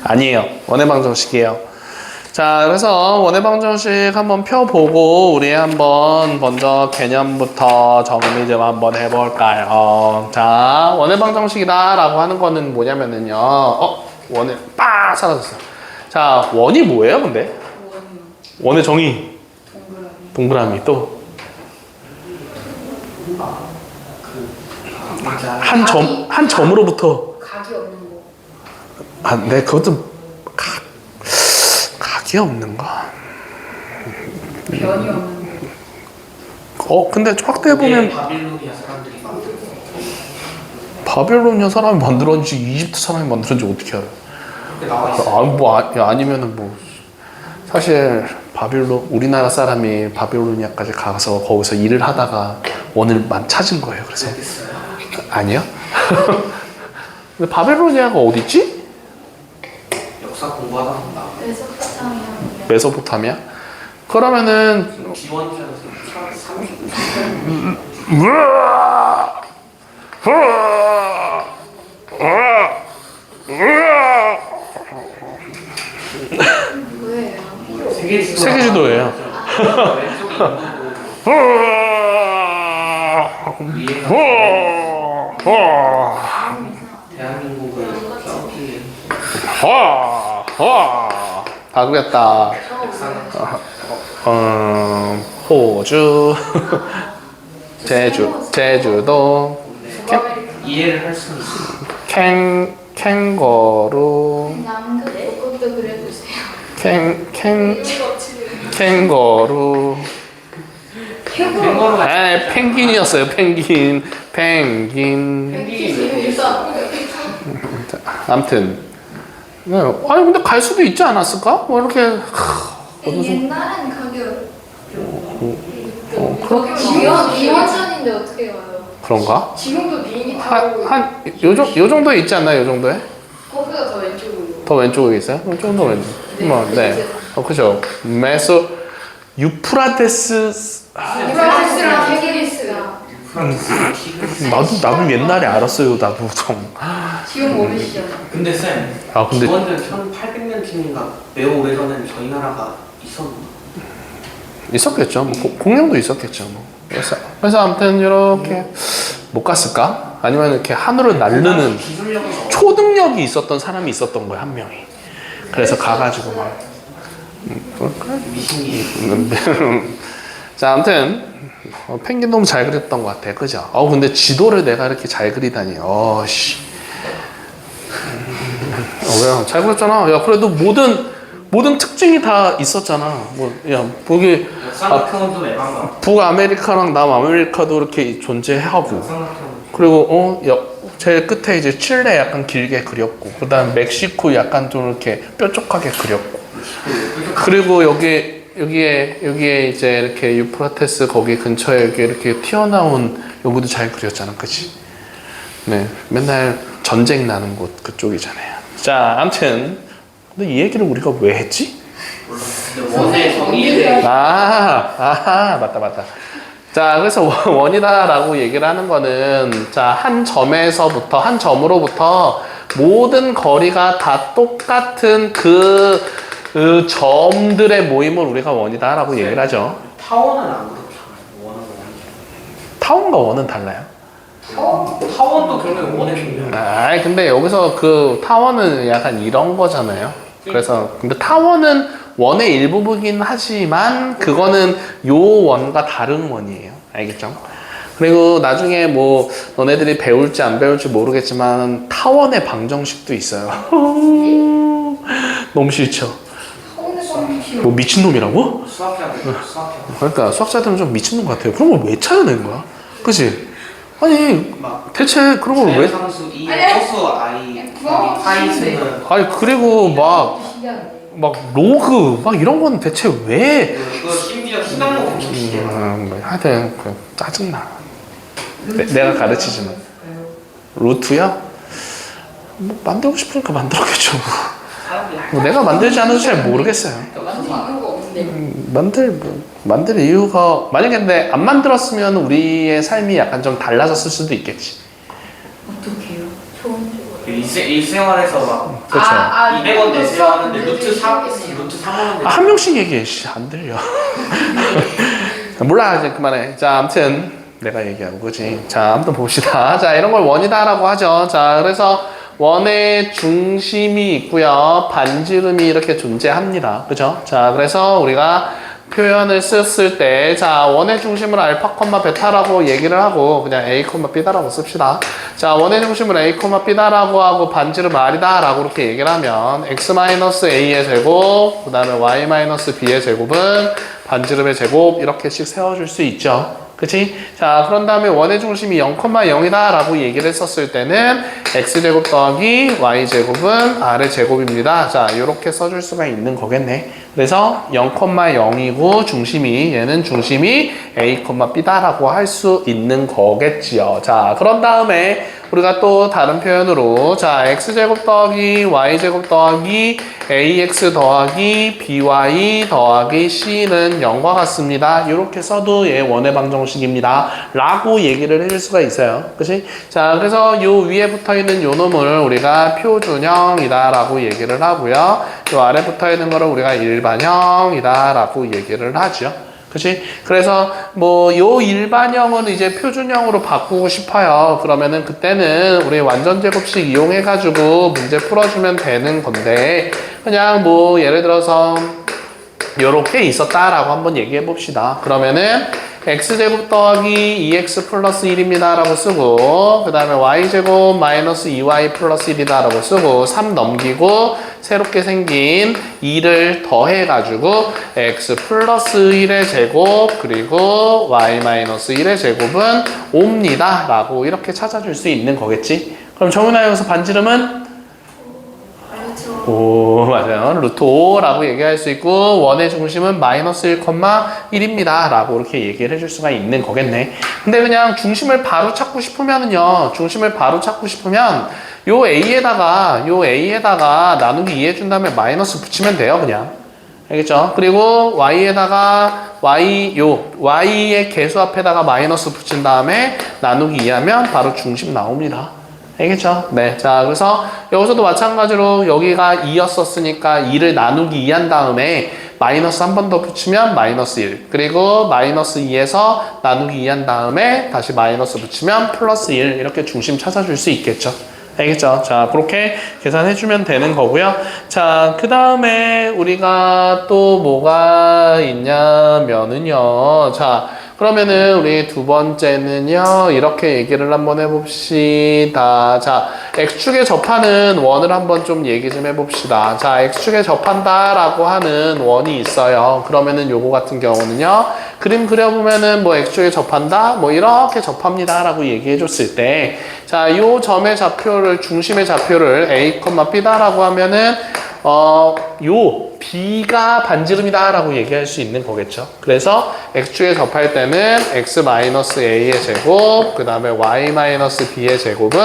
아니에요. 원의 방정식이에요. 자, 그래서 원의 방정식 한번 펴보고 우리 한번 먼저 개념부터 정리 좀 한번 해볼까요? 자, 원의 방정식이다라고 하는 거는 뭐냐면은요. 원의 빡 사라졌어. 자, 원이 뭐예요, 근데? 원의 정의. 동그라미 또. 한 점으로부터. 각이 없는 거. 아, 네, 그것도 각이 없는 거. 변이 없는 거. 근데 확대해 보면 바빌로니아 사람들이 바벨로니아 사람이 만들었는지 이집트 사람이 만들었는지 어떻게 알아요? 그렇게 나와 있어요. 아니면은 뭐 사실 우리나라 사람이 바벨로니아까지 가서 거기서 일을 하다가 원을 찾은 거예요. 그래서 알겠어요. 아니요? 근데 바벨로니아가 어디 있지? 역사 공부하다 보다 메소포타미아? 그러면은 기원전에서 30. 세계 지도예요. 대한민국을 저기 다 그렸다. 호주, 제주도, 이해를 할 수 있어요. 캥거루, 남극 것도 그려주세요. 캥거루. 캥거루가 펭귄이었어요. 펭귄. 아무튼. 네. 아니 근데 갈 수도 있지 않았을까? 뭐 이렇게 옛날엔 가격 비원전인데 어떻게 가요? 그런가? 지금도 비행기 타고 요 정도에 있지 않나요? 요 정도에? 거기가 더 왼쪽으로. 더 왼쪽에 있어요? 좀 더 왼쪽. 네. 그죠. 유프라테스. 유라테스랑 티그리스가. 나도 옛날에 알았어요. 나도 좀. 지금 모르시잖아. 근데 쌤, 아, 근데 기원전 1800년쯤인가 매우 오래전에는 저희 나라가 있었나? 있었겠죠. 뭐 공룡도 있었겠죠. 뭐. 그래서 아무튼 이렇게 못 갔을까? 아니면 이렇게 하늘을 날르는 기술력은 초능력이 있었던 사람이 있었던 거야, 한 명이. 그래서 가가지고 막 미신이. 자, 아무튼 펭귄 너무 잘 그렸던 것 같아, 그죠? 근데 지도를 내가 이렇게 잘 그리다니, 씨. 왜? 잘 그렸잖아. 야, 그래도 모든 특징이 다 있었잖아. 야, 거기 역삼각형도 에반가. 북아메리카랑 남아메리카도 이렇게 존재하고, 역삼각형. 그리고 제일 끝에 이제 칠레 약간 길게 그렸고, 그다음 멕시코 약간 좀 이렇게 뾰족하게 그렸고, 그리고 여기에 이제 이렇게 유프라테스 거기 근처에 여기 이렇게 튀어나온 여기도 잘 그렸잖아, 그치? 네, 맨날 전쟁 나는 곳 그쪽이잖아요. 자, 아무튼 근데 이 얘기를 우리가 왜 했지? 근데 원의 정의에 맞다. 자, 그래서 원이다라고 얘기를 하는 거는, 자, 한 점으로부터 모든 거리가 다 똑같은 그 점들의 모임을 우리가 원이다라고 얘기를 하죠. 타원은 안 그렇잖아요. 원은 원이죠. 타원과 원은 달라요. 타원도 결국에 원의 종류야. 근데 여기서 그 타원은 약간 이런 거잖아요. 그래서, 근데 타원은 원의 일부분이긴 하지만, 그거는 요 원과 다른 원이에요. 알겠죠? 그리고 나중에 뭐, 너네들이 배울지 안 배울지 모르겠지만, 타원의 방정식도 있어요. 너무 싫죠? 뭐 미친놈이라고? 수학해야 돼. 수학해야 돼. 그러니까 수학자들은 좀 미친놈 같아요. 그런 걸 왜 찾아낸 거야? 그치? 아니, 막 대체 그런 걸 왜. 상수 2 아니, 코스 I 그거 파이스는 아니, 그리고 막 로그 막 이런 건 대체 왜. 그거 심지어 시간로 공식이에요. 하여튼 짜증나. 내가 가르치지만 루트야? 뭐 만들고 싶으니까 만들었겠죠. 뭐 내가 만들지 않아도 잘 모르겠어요. 만들 이유가, 만약에 근데 안 만들었으면 우리의 삶이 약간 좀 달라졌을 수도 있겠지. 어떡해요? 좋은 일생활에서 막 그렇죠. 200원 내세요 하는데 루트 3원 한 명씩 얘기해. 안 들려. 몰라, 이제 그만해. 자, 아무튼 내가 얘기하고, 그지? 자, 아무튼 봅시다. 자, 이런 걸 원이다라고 하죠. 자, 그래서 원의 중심이 있고요, 반지름이 이렇게 존재합니다. 그죠? 자, 그래서 우리가 표현을 썼을 때, 자, 원의 중심을 알파, 베타라고 얘기를 하고, 그냥 A, B다라고 씁시다. 자, 원의 중심을 A, B다라고 하고, 반지름 R이다라고 이렇게 얘기를 하면, X-A의 제곱, 그 다음에 Y-B의 제곱은 반지름의 제곱, 이렇게씩 세워줄 수 있죠. 그치? 자, 그런 다음에 원의 중심이 0,0이다 라고 얘기를 했었을 때는 x제곱 더하기 y제곱은 r의 제곱입니다. 자, 이렇게 써줄 수가 있는 거겠네. 그래서 0,0이고 얘는 중심이 a, b다 라고 할 수 있는 거겠지요. 자, 그런 다음에 우리가 또 다른 표현으로, 자, x제곱 더하기 y제곱 더하기 ax 더하기 by 더하기 c는 0과 같습니다. 이렇게 써도 얘 원의 방정식입니다 라고 얘기를 해줄 수가 있어요. 그치? 자, 그래서 요 위에 붙어있는 요 놈을 우리가 표준형이다 라고 얘기를 하고요, 요 아래 붙어있는 거를 우리가 일반형이다 라고 얘기를 하죠. 그치? 그래서 뭐 요 일반형은 이제 표준형으로 바꾸고 싶어요. 그러면은 그때는 우리 완전제곱식 이용해가지고 문제 풀어주면 되는 건데, 그냥 뭐 예를 들어서 요렇게 있었다라고 한번 얘기해 봅시다. 그러면은 x제곱 더하기 2x 플러스 1입니다 라고 쓰고, 그 다음에 y제곱 마이너스 2y 플러스 1이다 라고 쓰고, 3 넘기고 새롭게 생긴 2를 더해가지고 x 플러스 1의 제곱 그리고 y 마이너스 1의 제곱은 5입니다 라고 이렇게 찾아줄 수 있는 거겠지. 그럼 정윤아, 여기서 반지름은? 오, 맞아요. 루트 5라고 얘기할 수 있고, 원의 중심은 마이너스 1,1입니다 라고 이렇게 얘기를 해줄 수가 있는 거겠네. 근데 그냥 중심을 바로 찾고 싶으면은요, 요 A에다가 나누기 2 해준 다음에 마이너스 붙이면 돼요, 그냥. 알겠죠? 그리고 Y에다가 Y의 개수 앞에다가 마이너스 붙인 다음에 나누기 2 하면 바로 중심 나옵니다. 알겠죠? 네. 자, 그래서 여기서도 마찬가지로 여기가 2였었으니까 2를 나누기 2한 다음에 마이너스 한 번 더 붙이면 마이너스 1. 그리고 마이너스 2에서 나누기 2한 다음에 다시 마이너스 붙이면 플러스 1. 이렇게 중심 찾아줄 수 있겠죠? 알겠죠? 자, 그렇게 계산해주면 되는 거고요. 자, 그 다음에 우리가 또 뭐가 있냐면은요. 자, 그러면은 우리 두 번째는요. 이렇게 얘기를 한번 해봅시다. 자, X축에 접하는 원을 한번 좀 얘기 좀 해봅시다. 자, X축에 접한다라고 하는 원이 있어요. 그러면은 요거 같은 경우는요. 그림 그려보면은 뭐 X축에 접한다? 뭐 이렇게 접합니다. 라고 얘기해줬을 때 자, 요 점의 좌표를, 중심의 좌표를 A, B다라고 하면은 요 B가 반지름이다 라고 얘기할 수 있는 거겠죠. 그래서 X축에 접할 때는 X-A의 제곱, 그 다음에 Y-B의 제곱은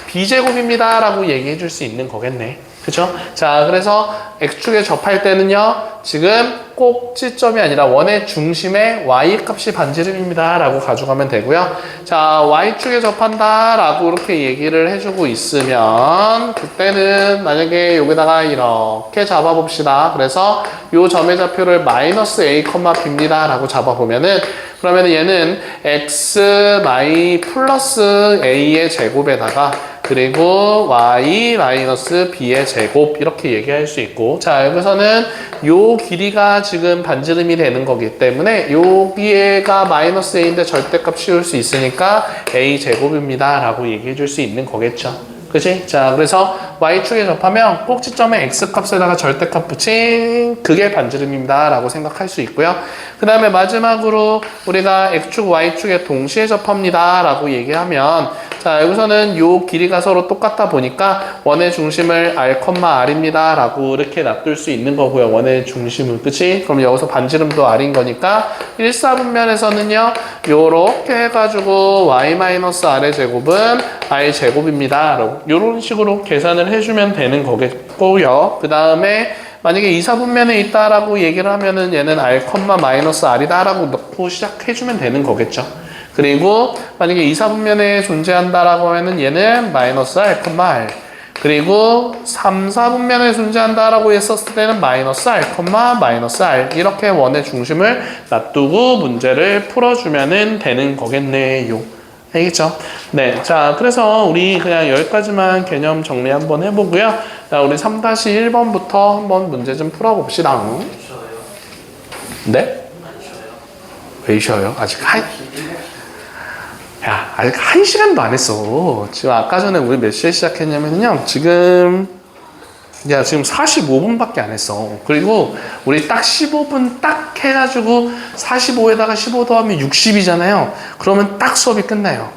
B제곱입니다 라고 얘기해 줄 수 있는 거겠네. 그죠? 자, 그래서 X축에 접할 때는요, 지금 꼭지점이 아니라 원의 중심에 Y 값이 반지름입니다 라고 가져가면 되고요. 자, Y축에 접한다 라고 이렇게 얘기를 해주고 있으면 그때는 만약에 여기다가 이렇게 잡아봅시다. 그래서 요 점의 좌표를 마이너스 A, B입니다 라고 잡아보면은 그러면 얘는 X, Y 플러스 A의 제곱에다가 그리고 y 마이너스 b의 제곱 이렇게 얘기할 수 있고 자 여기서는 요 길이가 지금 반지름이 되는 거기 때문에 여기가 마이너스 a인데 절대값 씌울 수 있으니까 a 제곱입니다 라고 얘기해 줄 수 있는 거겠죠. 그치? 자, 그래서 Y축에 접하면 꼭지점에 X값에다가 절대값 붙인 그게 반지름입니다 라고 생각할 수 있고요. 그 다음에 마지막으로 우리가 X축, Y축에 동시에 접합니다 라고 얘기하면 자, 여기서는 요 길이가 서로 똑같다 보니까 원의 중심을 R,R입니다 라고 이렇게 놔둘 수 있는 거고요. 원의 중심은, 그치? 그럼 여기서 반지름도 R인 거니까 1사분면에서는요, 요렇게 해가지고 Y-R의 제곱은 R 제곱입니다. 요런 식으로 계산을 해주면 되는 거겠고요. 그 다음에 만약에 2사분면에 있다라고 얘기를 하면은 얘는 R,-R이다 라고 넣고 시작해주면 되는 거겠죠. 그리고 만약에 2사분면에 존재한다라고 하면은 얘는 마이너스 R,R 그리고 3사분면에 존재한다라고 했었을 때는 마이너스 R, 마이너스 R 이렇게 원의 중심을 놔두고 문제를 풀어주면 되는 거겠네요. 알겠죠? 네, 자 그래서 우리 그냥 여기까지만 개념 정리 한번 해보고요. 자, 우리 3-1번부터 한번 문제 좀 풀어봅시다. 네? 왜 쉬어요? 아직 아직 1시간도 안 했어. 지금 아까 전에 우리 몇 시에 시작했냐면요. 지금 45분밖에 안 했어. 그리고 우리 딱 15분 딱 해가지고 45에다가 15 더하면 60이잖아요. 그러면 딱 수업이 끝나요.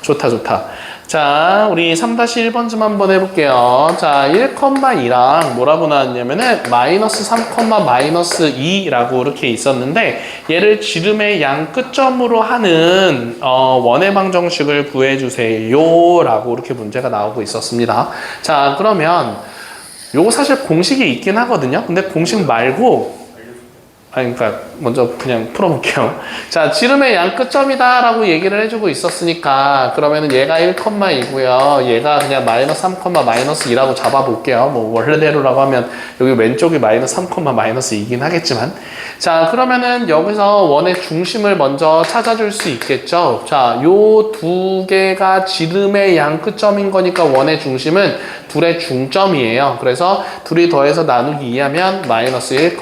좋다. 자, 우리 3-1번 좀 한번 해볼게요. 자, 1,2랑 뭐라고 나왔냐면은 마이너스 3, 마이너스 2라고 이렇게 있었는데 얘를 지름의 양 끝점으로 하는 원의 방정식을 구해주세요 라고 이렇게 문제가 나오고 있었습니다. 자, 그러면 요거 사실 공식이 있긴 하거든요. 근데 공식 말고 그러니까 먼저 그냥 풀어볼게요. 자, 지름의 양 끝점이다 라고 얘기를 해주고 있었으니까 그러면은 얘가 1,2고요. 얘가 그냥 마이너스 3, 마이너스 2라고 잡아볼게요. 뭐 원래대로라고 하면 여기 왼쪽이 마이너스 3, 마이너스 2이긴 하겠지만 자, 그러면은 여기서 원의 중심을 먼저 찾아줄 수 있겠죠. 자, 요 두 개가 지름의 양 끝점인 거니까 원의 중심은 둘의 중점이에요. 그래서 둘이 더해서 나누기 2하면 마이너스 1,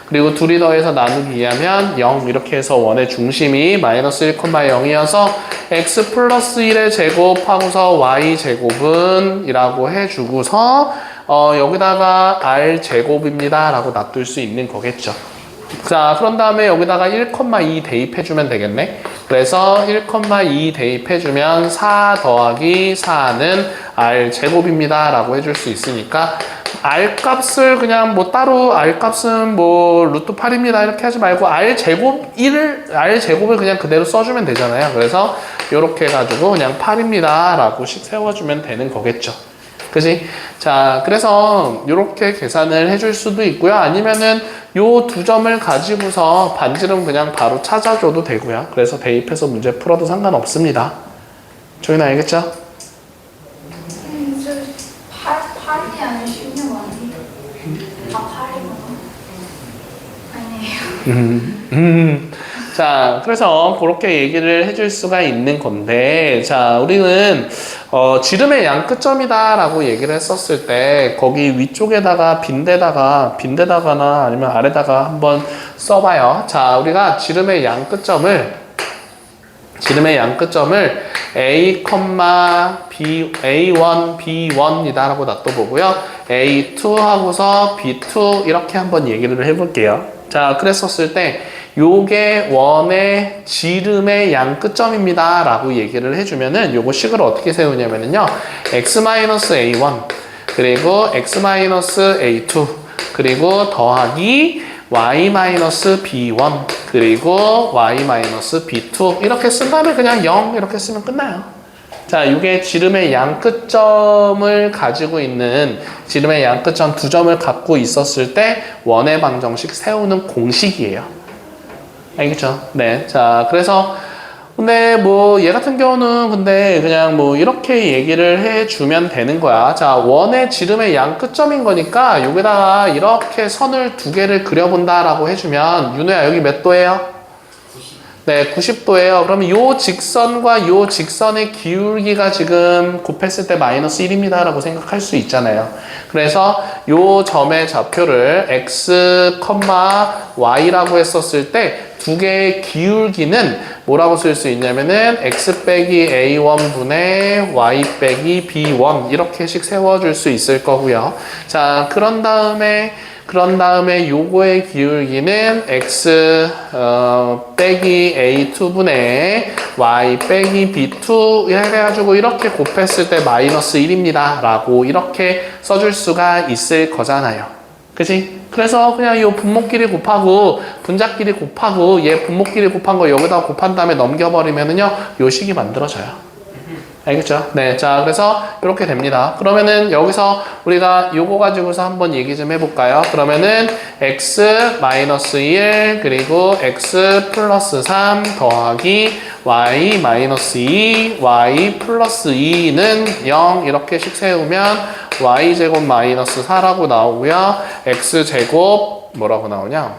그리고 둘이 더해서 나누기 2하면 0 이렇게 해서 원의 중심이 마이너스 1, 0이어서 x 플러스 1의 제곱하고서 y 제곱은 이라고 해주고서 여기다가 r 제곱입니다 라고 놔둘 수 있는 거겠죠. 자, 그런 다음에 여기다가 1,2 대입해주면 되겠네. 그래서 1,2 대입해주면 4 더하기 4는 r 제곱입니다 라고 해줄 수 있으니까 R 값을 그냥 뭐 따로 R 값은 뭐 루트 8입니다 이렇게 하지 말고 R 제곱을 그냥 그대로 써주면 되잖아요. 그래서 이렇게 해가지고 그냥 8입니다 라고 씩 세워주면 되는 거겠죠. 그지? 자, 그래서 이렇게 계산을 해줄 수도 있고요. 아니면은 요 두 점을 가지고서 반지름 그냥 바로 찾아줘도 되고요. 그래서 대입해서 문제 풀어도 상관없습니다. 저희는 알겠죠? 저 8이 아니라 16 아닌데? 아 8이구나. 아니에요. 자, 그래서 그렇게 얘기를 해줄 수가 있는 건데, 자, 우리는 지름의 양 끝점이다라고 얘기를 했었을 때 거기 위쪽에다가 빈대다가나 아니면 아래다가 한번 써봐요. 자, 우리가 지름의 양 끝점을 A, B, A1, B1이다 라고 놔둬보고요. A2 하고서 B2 이렇게 한번 얘기를 해볼게요. 자, 그랬었을 때 요게 원의 지름의 양 끝점입니다 라고 얘기를 해주면은 요거 식을 어떻게 세우냐면요, x-a1 그리고 x-a2 그리고 더하기 y-b1 그리고 y-b2 이렇게 쓴 다음에 그냥 0 이렇게 쓰면 끝나요. 자, 이게 지름의 양 끝점을 가지고 있는, 지름의 양 끝점 두 점을 갖고 있었을 때 원의 방정식 세우는 공식이에요. 알겠죠? 네. 자, 그래서 근데 뭐 얘 같은 경우는 근데 그냥 뭐 이렇게 얘기를 해주면 되는 거야. 자, 원의 지름의 양 끝점인 거니까 여기다가 이렇게 선을 두 개를 그려본다라고 해주면, 윤호야 여기 몇 도예요? 네, 90도예요. 그러면 요 직선과 요 직선의 기울기가 지금 곱했을 때 마이너스 1입니다 라고 생각할 수 있잖아요. 그래서 요 점의 좌표를 x, y라고 했었을 때 두 개의 기울기는 뭐라고 쓸 수 있냐면은 x 빼기 a1 분의 y 빼기 b1 이렇게씩 세워줄 수 있을 거고요. 자, 그런 다음에 요거의 기울기는 x 빼기 a2 분의 y 빼기 b2 해가지고 이렇게 곱했을 때 마이너스 1입니다 라고 이렇게 써줄 수가 있을 거잖아요. 그치? 그래서 그냥 이 분모끼리 곱하고 분자끼리 곱하고 얘 분모끼리 곱한 거 여기다 곱한 다음에 넘겨버리면은요 요 식이 만들어져요. 알겠죠? 네, 자, 그래서 이렇게 됩니다. 그러면은 여기서 우리가 요거 가지고서 한번 얘기 좀 해볼까요? 그러면은 x-1 그리고 x 플러스 3 더하기 y 마이너스 2 y 플러스 2는 0 이렇게씩 세우면 y제곱 마이너스 4라고 나오고요. x제곱 뭐라고 나오냐?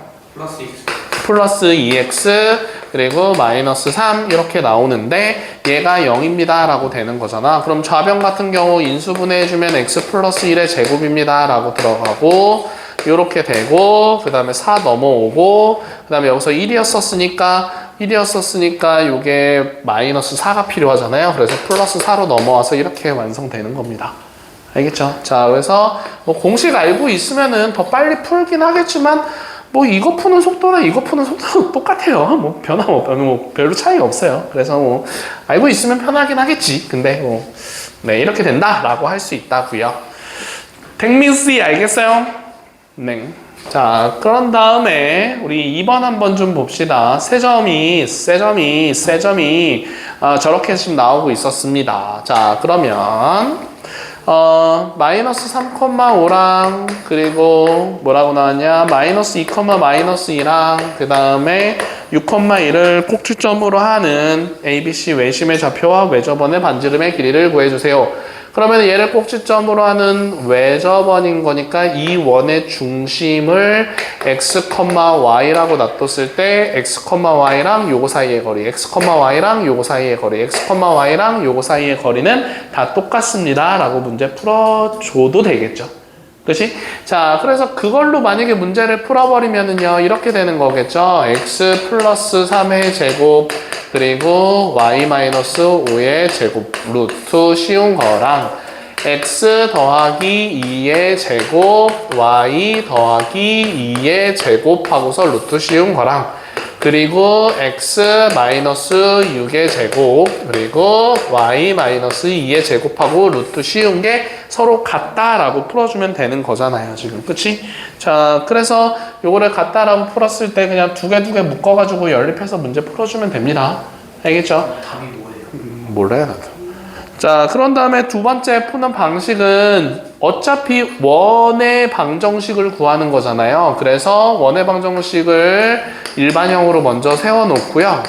플러스 2x 그리고 마이너스 3 이렇게 나오는데 얘가 0입니다 라고 되는 거잖아. 그럼 좌변 같은 경우 인수분해해주면 x 플러스 1의 제곱입니다 라고 들어가고 이렇게 되고 그 다음에 4 넘어오고 그 다음에 여기서 1이었었으니까 요게 마이너스 4가 필요하잖아요. 그래서 플러스 4로 넘어와서 이렇게 완성되는 겁니다. 알겠죠? 자, 그래서 뭐 공식 알고 있으면은 더 빨리 풀긴 하겠지만 뭐 이거 푸는 속도나 이거 푸는 속도는 똑같아요. 뭐 뭐 별로 차이가 없어요. 그래서 뭐 알고 있으면 편하긴 하겠지. 근데 뭐 네, 이렇게 된다라고 할 수 있다고요. 택민씨 알겠어요? 네. 자, 그런 다음에 우리 2번 한번 좀 봅시다. 세 점이 저렇게 지금 나오고 있었습니다. 자, 그러면 마이너스 3,5랑 그리고 뭐라고 나왔냐? 마이너스 2, 마이너스 2랑 그 다음에 6,1을 꼭지점으로 하는 ABC 외심의 좌표와 외접원의 반지름의 길이를 구해주세요. 그러면 얘를 꼭지점으로 하는 외접원인 거니까 이 원의 중심을 x, y라고 놔뒀을 때 x, y랑 요거 사이의 거리, x, y랑 요거 사이의 거리, x, y랑 요거 사이의 거리는 다 똑같습니다 라고 문제 풀어줘도 되겠죠. 그치? 자, 그래서 그걸로 만약에 문제를 풀어버리면은요 이렇게 되는 거겠죠. x 플러스 3의 제곱 그리고 y-5의 제곱 루트 씌운 거랑 x 더하기 2의 제곱 y 더하기 2의 제곱하고서 루트 씌운 거랑 그리고 x-6의 제곱 그리고 y-2의 제곱하고 루트 씌운 게 서로 같다라고 풀어주면 되는 거잖아요 지금. 그치? 자, 그래서 요거를 같다라고 풀었을 때 그냥 두 개 묶어가지고 연립해서 문제 풀어주면 됩니다. 알겠죠? 답이 뭐예요? 몰라요 나도. 자, 그런 다음에 두 번째 푸는 방식은 어차피 원의 방정식을 구하는 거잖아요. 그래서 원의 방정식을 일반형으로 먼저 세워놓고요.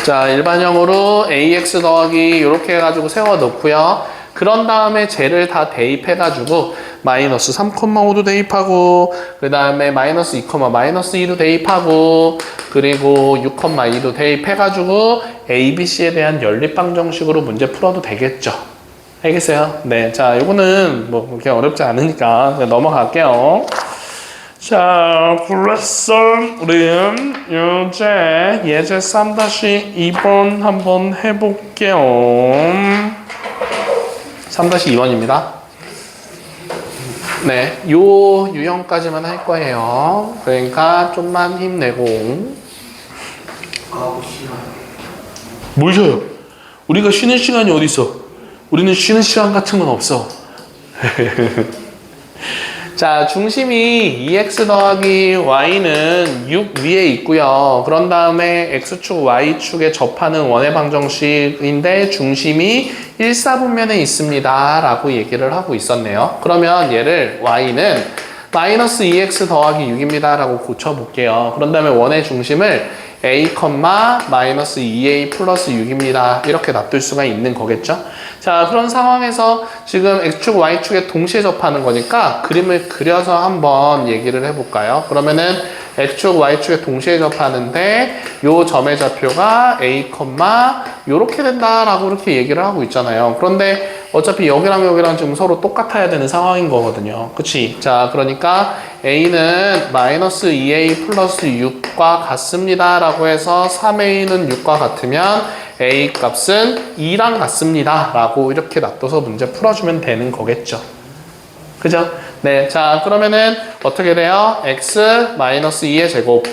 자, 일반형으로 ax 더하기 이렇게 해가지고 세워놓고요. 그런 다음에 쟤를 다 대입해가지고 마이너스 3,5도 대입하고 그 다음에 마이너스 2, 마이너스 2도 대입하고 그리고 6,2도 대입해가지고 a, b, c에 대한 연립방정식으로 문제 풀어도 되겠죠. 알겠어요? 네, 자, 요거는 뭐 그렇게 어렵지 않으니까 그냥 넘어갈게요. 자, 그래서 우리는 예제 3-2번 한번 해볼게요. 3-2번입니다. 네, 요 유형까지만 할 거예요. 그러니까 좀만 힘내고. 아우 싫어요. 뭘 쉬어요? 우리가 쉬는 시간이 어디 있어? 우리는 쉬는 시간 같은 건 없어. 자, 중심이 2x 더하기 y는 6 위에 있고요. 그런 다음에 x축, y축에 접하는 원의 방정식인데 중심이 1사분면에 있습니다. 라고 얘기를 하고 있었네요. 그러면 얘를 y는 마이너스 2x 더하기 6입니다. 라고 고쳐볼게요. 그런 다음에 원의 중심을 a, 마이너스 2a 플러스 6입니다. 이렇게 놔둘 수가 있는 거겠죠? 자, 그런 상황에서 지금 x축, y축에 동시에 접하는 거니까 그림을 그려서 한번 얘기를 해볼까요? 그러면은 x축, y축에 동시에 접하는데 요 점의 좌표가 a, 요렇게 된다라고 이렇게 얘기를 하고 있잖아요. 그런데 어차피 여기랑 여기랑 지금 서로 똑같아야 되는 상황인 거거든요. 그치? 자, 그러니까 a는 마이너스 2a 플러스 6과 같습니다. 라고 해서 3a는 6과 같으면 a 값은 2랑 같습니다. 라고 이렇게 놔둬서 문제 풀어주면 되는 거겠죠. 그죠? 네. 자, 그러면은 어떻게 돼요? x 마이너스 2의 제곱,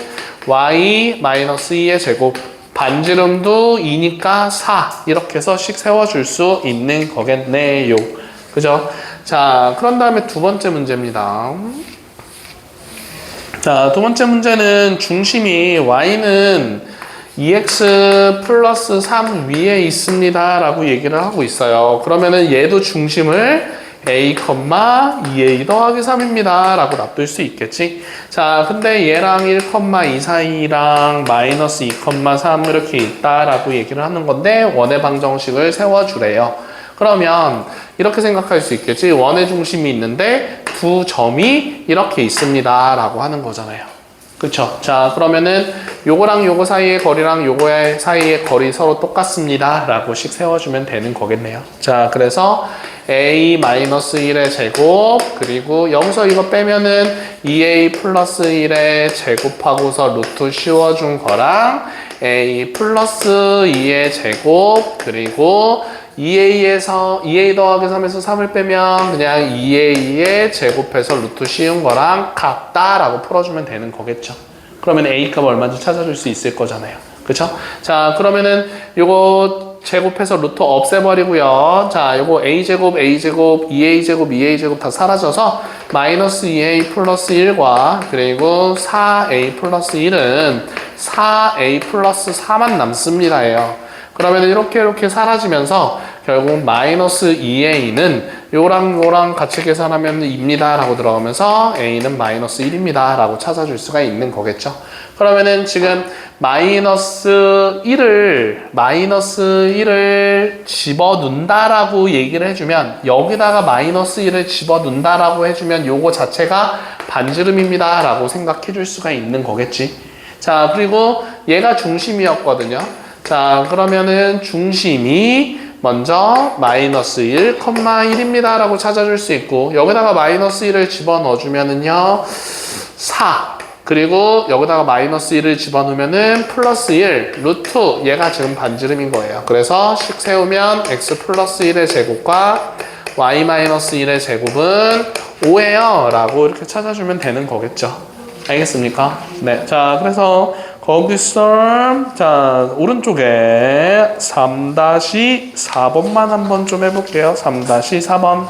y 마이너스 2의 제곱, 반지름도 2니까 4 이렇게 해서 씩 세워줄 수 있는 거겠네요. 그죠? 자, 그런 다음에 두 번째 문제입니다. 자, 두 번째 문제는 중심이 y는 2x 플러스 3 위에 있습니다. 라고 얘기를 하고 있어요. 그러면은 얘도 중심을 a, 2a 더하기 3입니다. 라고 놔둘 수 있겠지? 자, 근데 얘랑 1, 2 사이랑 마이너스 2, 3 이렇게 있다라고 얘기를 하는 건데 원의 방정식을 세워주래요. 그러면 이렇게 생각할 수 있겠지? 원의 중심이 있는데 두 점이 이렇게 있습니다. 라고 하는 거잖아요. 그쵸? 자, 그러면은 요거랑 요거 사이의 거리랑 요거 사이의 거리 서로 똑같습니다. 라고 씩 세워주면 되는 거겠네요. 자, 그래서 a-1의 제곱 그리고 여기서 이거 빼면은 2a 플러스 1의 제곱하고서 루트 씌워준 거랑 a 플러스 2의 제곱 그리고 2a에서 2a 더하기 3에서 3을 빼면 그냥 2a의 제곱해서 루트 씌운 거랑 같다라고 풀어주면 되는 거겠죠. 그러면 a 값 얼마인지 찾아줄 수 있을 거잖아요. 그쵸? 자, 그러면은 요거 제곱해서 루트 없애버리고요. 자, 요거 a제곱, a제곱, 2a제곱, 2a제곱 다 사라져서 마이너스 2a 플러스 1과 그리고 4a 플러스 1은 4a 플러스 4만 남습니다예요. 그러면 이렇게 사라지면서 결국 마이너스 2a는 요랑 같이 계산하면 2입니다 라고 들어가면서 a는 마이너스 1입니다 라고 찾아줄 수가 있는 거겠죠. 그러면은 지금 마이너스 1을 집어넣는다라고 얘기를 해주면 여기다가 마이너스 1을 집어넣는다라고 해주면 요거 자체가 반지름입니다 라고 생각해 줄 수가 있는 거겠지. 자, 그리고 얘가 중심이었거든요. 자, 그러면은 중심이 먼저 마이너스 1, 1입니다 라고 찾아줄 수 있고 여기다가 마이너스 1을 집어넣어주면은요 4 그리고 여기다가 마이너스 1을 집어넣으면은 플러스 1 루트 얘가 지금 반지름인 거예요. 그래서 식 세우면 x 플러스 1의 제곱과 y 마이너스 1의 제곱은 5예요 라고 이렇게 찾아주면 되는 거겠죠. 알겠습니까? 네. 자, 그래서 거기서 자, 오른쪽에 3-4번만 한번 좀 해볼게요. 3-4번.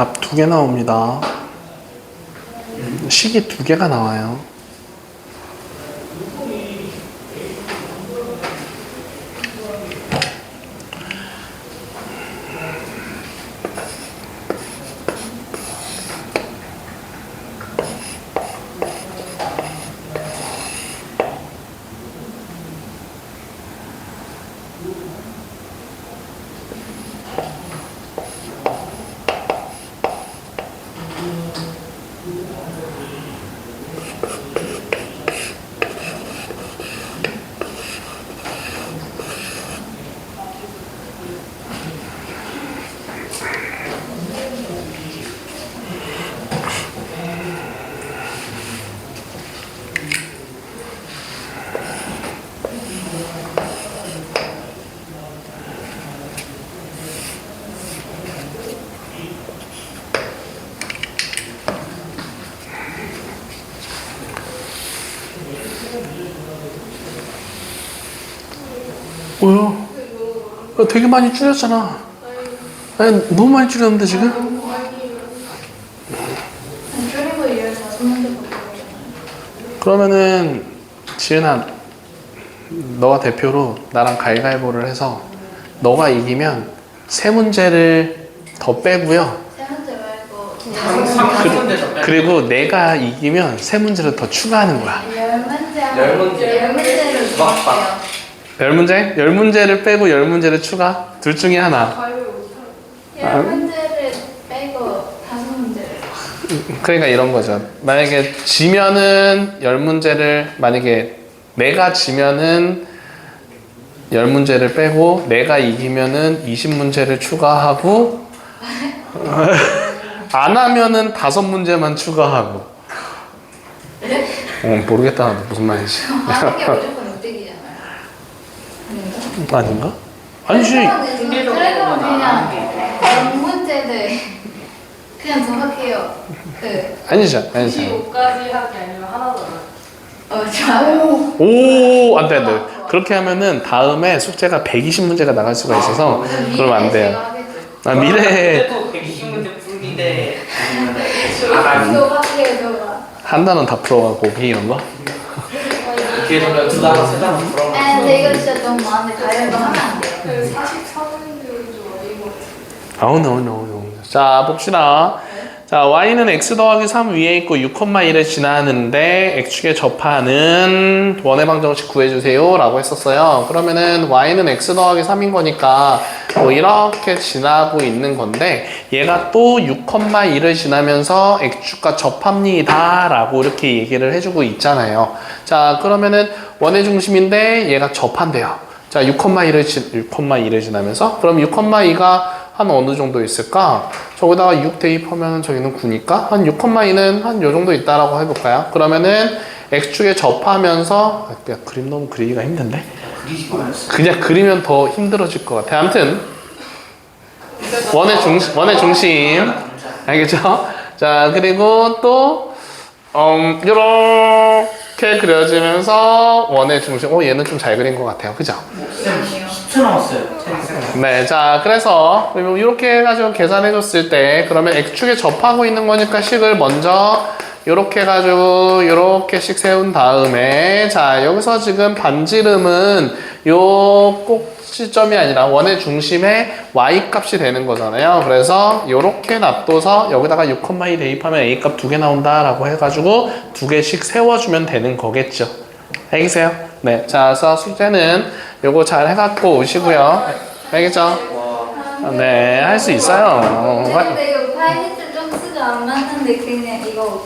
답 2개 나옵니다. 식이 2개가 나와요. 뭐야? 되게 많이 줄였잖아. 아니, 너무 많이 줄였는데 지금? 줄인 거 15문제 그러면은 지은아, 너가 대표로 나랑 가위바위보를 해서 너가 이기면 3문제를 더 빼고요. 3문제 말고 상문 대답. 그리고 내가 이기면 3문제를 더 추가하는 거야. 10문제 열 문제. 10문제를 막. 10문제? 10문제를 빼고 10문제를 추가? 둘 중에 하나. 10문제를 빼고 5문제를 그러니까 이런 거죠. 만약에 지면은 10문제를, 만약에 내가 지면은 10문제를 빼고 내가 이기면은 20문제를 추가하고 안 하면은 5문제만 추가하고. 모르겠다. 나도 무슨 말인지. 하는 게 무조건 획득이잖아요. 아닌가? 아닌가? 아니지. 그래도 그냥 10문제를 그냥 더 할게요. 네. 아니죠. 아니죠. 95까지 하기 아니면 하나 더. 좋아요. 오, 안 돼, 안 돼. 그렇게 하면은 다음에 숙제가 120문제가 나갈 수가 있어서 그러면 안 돼요. 아, 미래에 그때도 120문제 풀기인데. 저 할게요, 저가. 한 단원 다 풀어가고 이런 거? 뒤에서 그냥 2단원, 3단원 풀어. 아, 근데 이거 진짜 너무 많은데 가위바위보 하면 안 돼요. 43문제는 좀 어린 것 같아요. 아우, no. 자, 봅시다. 자, y는 x 더하기 3 위에 있고 6,1을 지나는데 x축에 접하는 원의 방정식 구해주세요 라고 했었어요. 그러면은 y는 x 더하기 3인 거니까 뭐 이렇게 지나고 있는 건데 얘가 또 6,1을 지나면서 x축과 접합니다 라고 이렇게 얘기를 해주고 있잖아요. 자, 그러면은 원의 중심인데 얘가 접한대요. 자, 6,1을 지나면서 그럼 6,2가 한 어느 정도 있을까? 저기다가 6 대입하면 저기는 9니까 한 6,2는 한 요 정도 있다라고 해볼까요? 그러면은 x축에 접하면서 그림 너무 그리기가 힘든데? 그리지 말았어. 그냥 그리면 더 힘들어질 것 같아. 아무튼 원의 중심 알겠죠? 자, 그리고 또 이렇게 그려지면서 원의 중심. 얘는 좀 잘 그린 것 같아요. 그죠? 쌤 10초 남았어요. 네, 자, 그래서 이렇게 해가지고 계산해줬을 때 그러면 x축에 접하고 있는 거니까 식을 먼저 이렇게 해가지고 이렇게씩 세운 다음에 자, 여기서 지금 반지름은 요 꼭지점이 아니라 원의 중심에 y 값이 되는 거잖아요. 그래서 이렇게 놔둬서 여기다가 6,2 대입하면 a 값 2개 나온다라고 해가지고 2개씩 세워주면 되는 거겠죠. 알겠어요? 네, 자, 그래서 숙제는 요거 잘 해갖고 오시고요. 알겠죠? 네, 할 수 있어요. 근데 이거 파이니트 점수가 안 맞는데 그냥 이거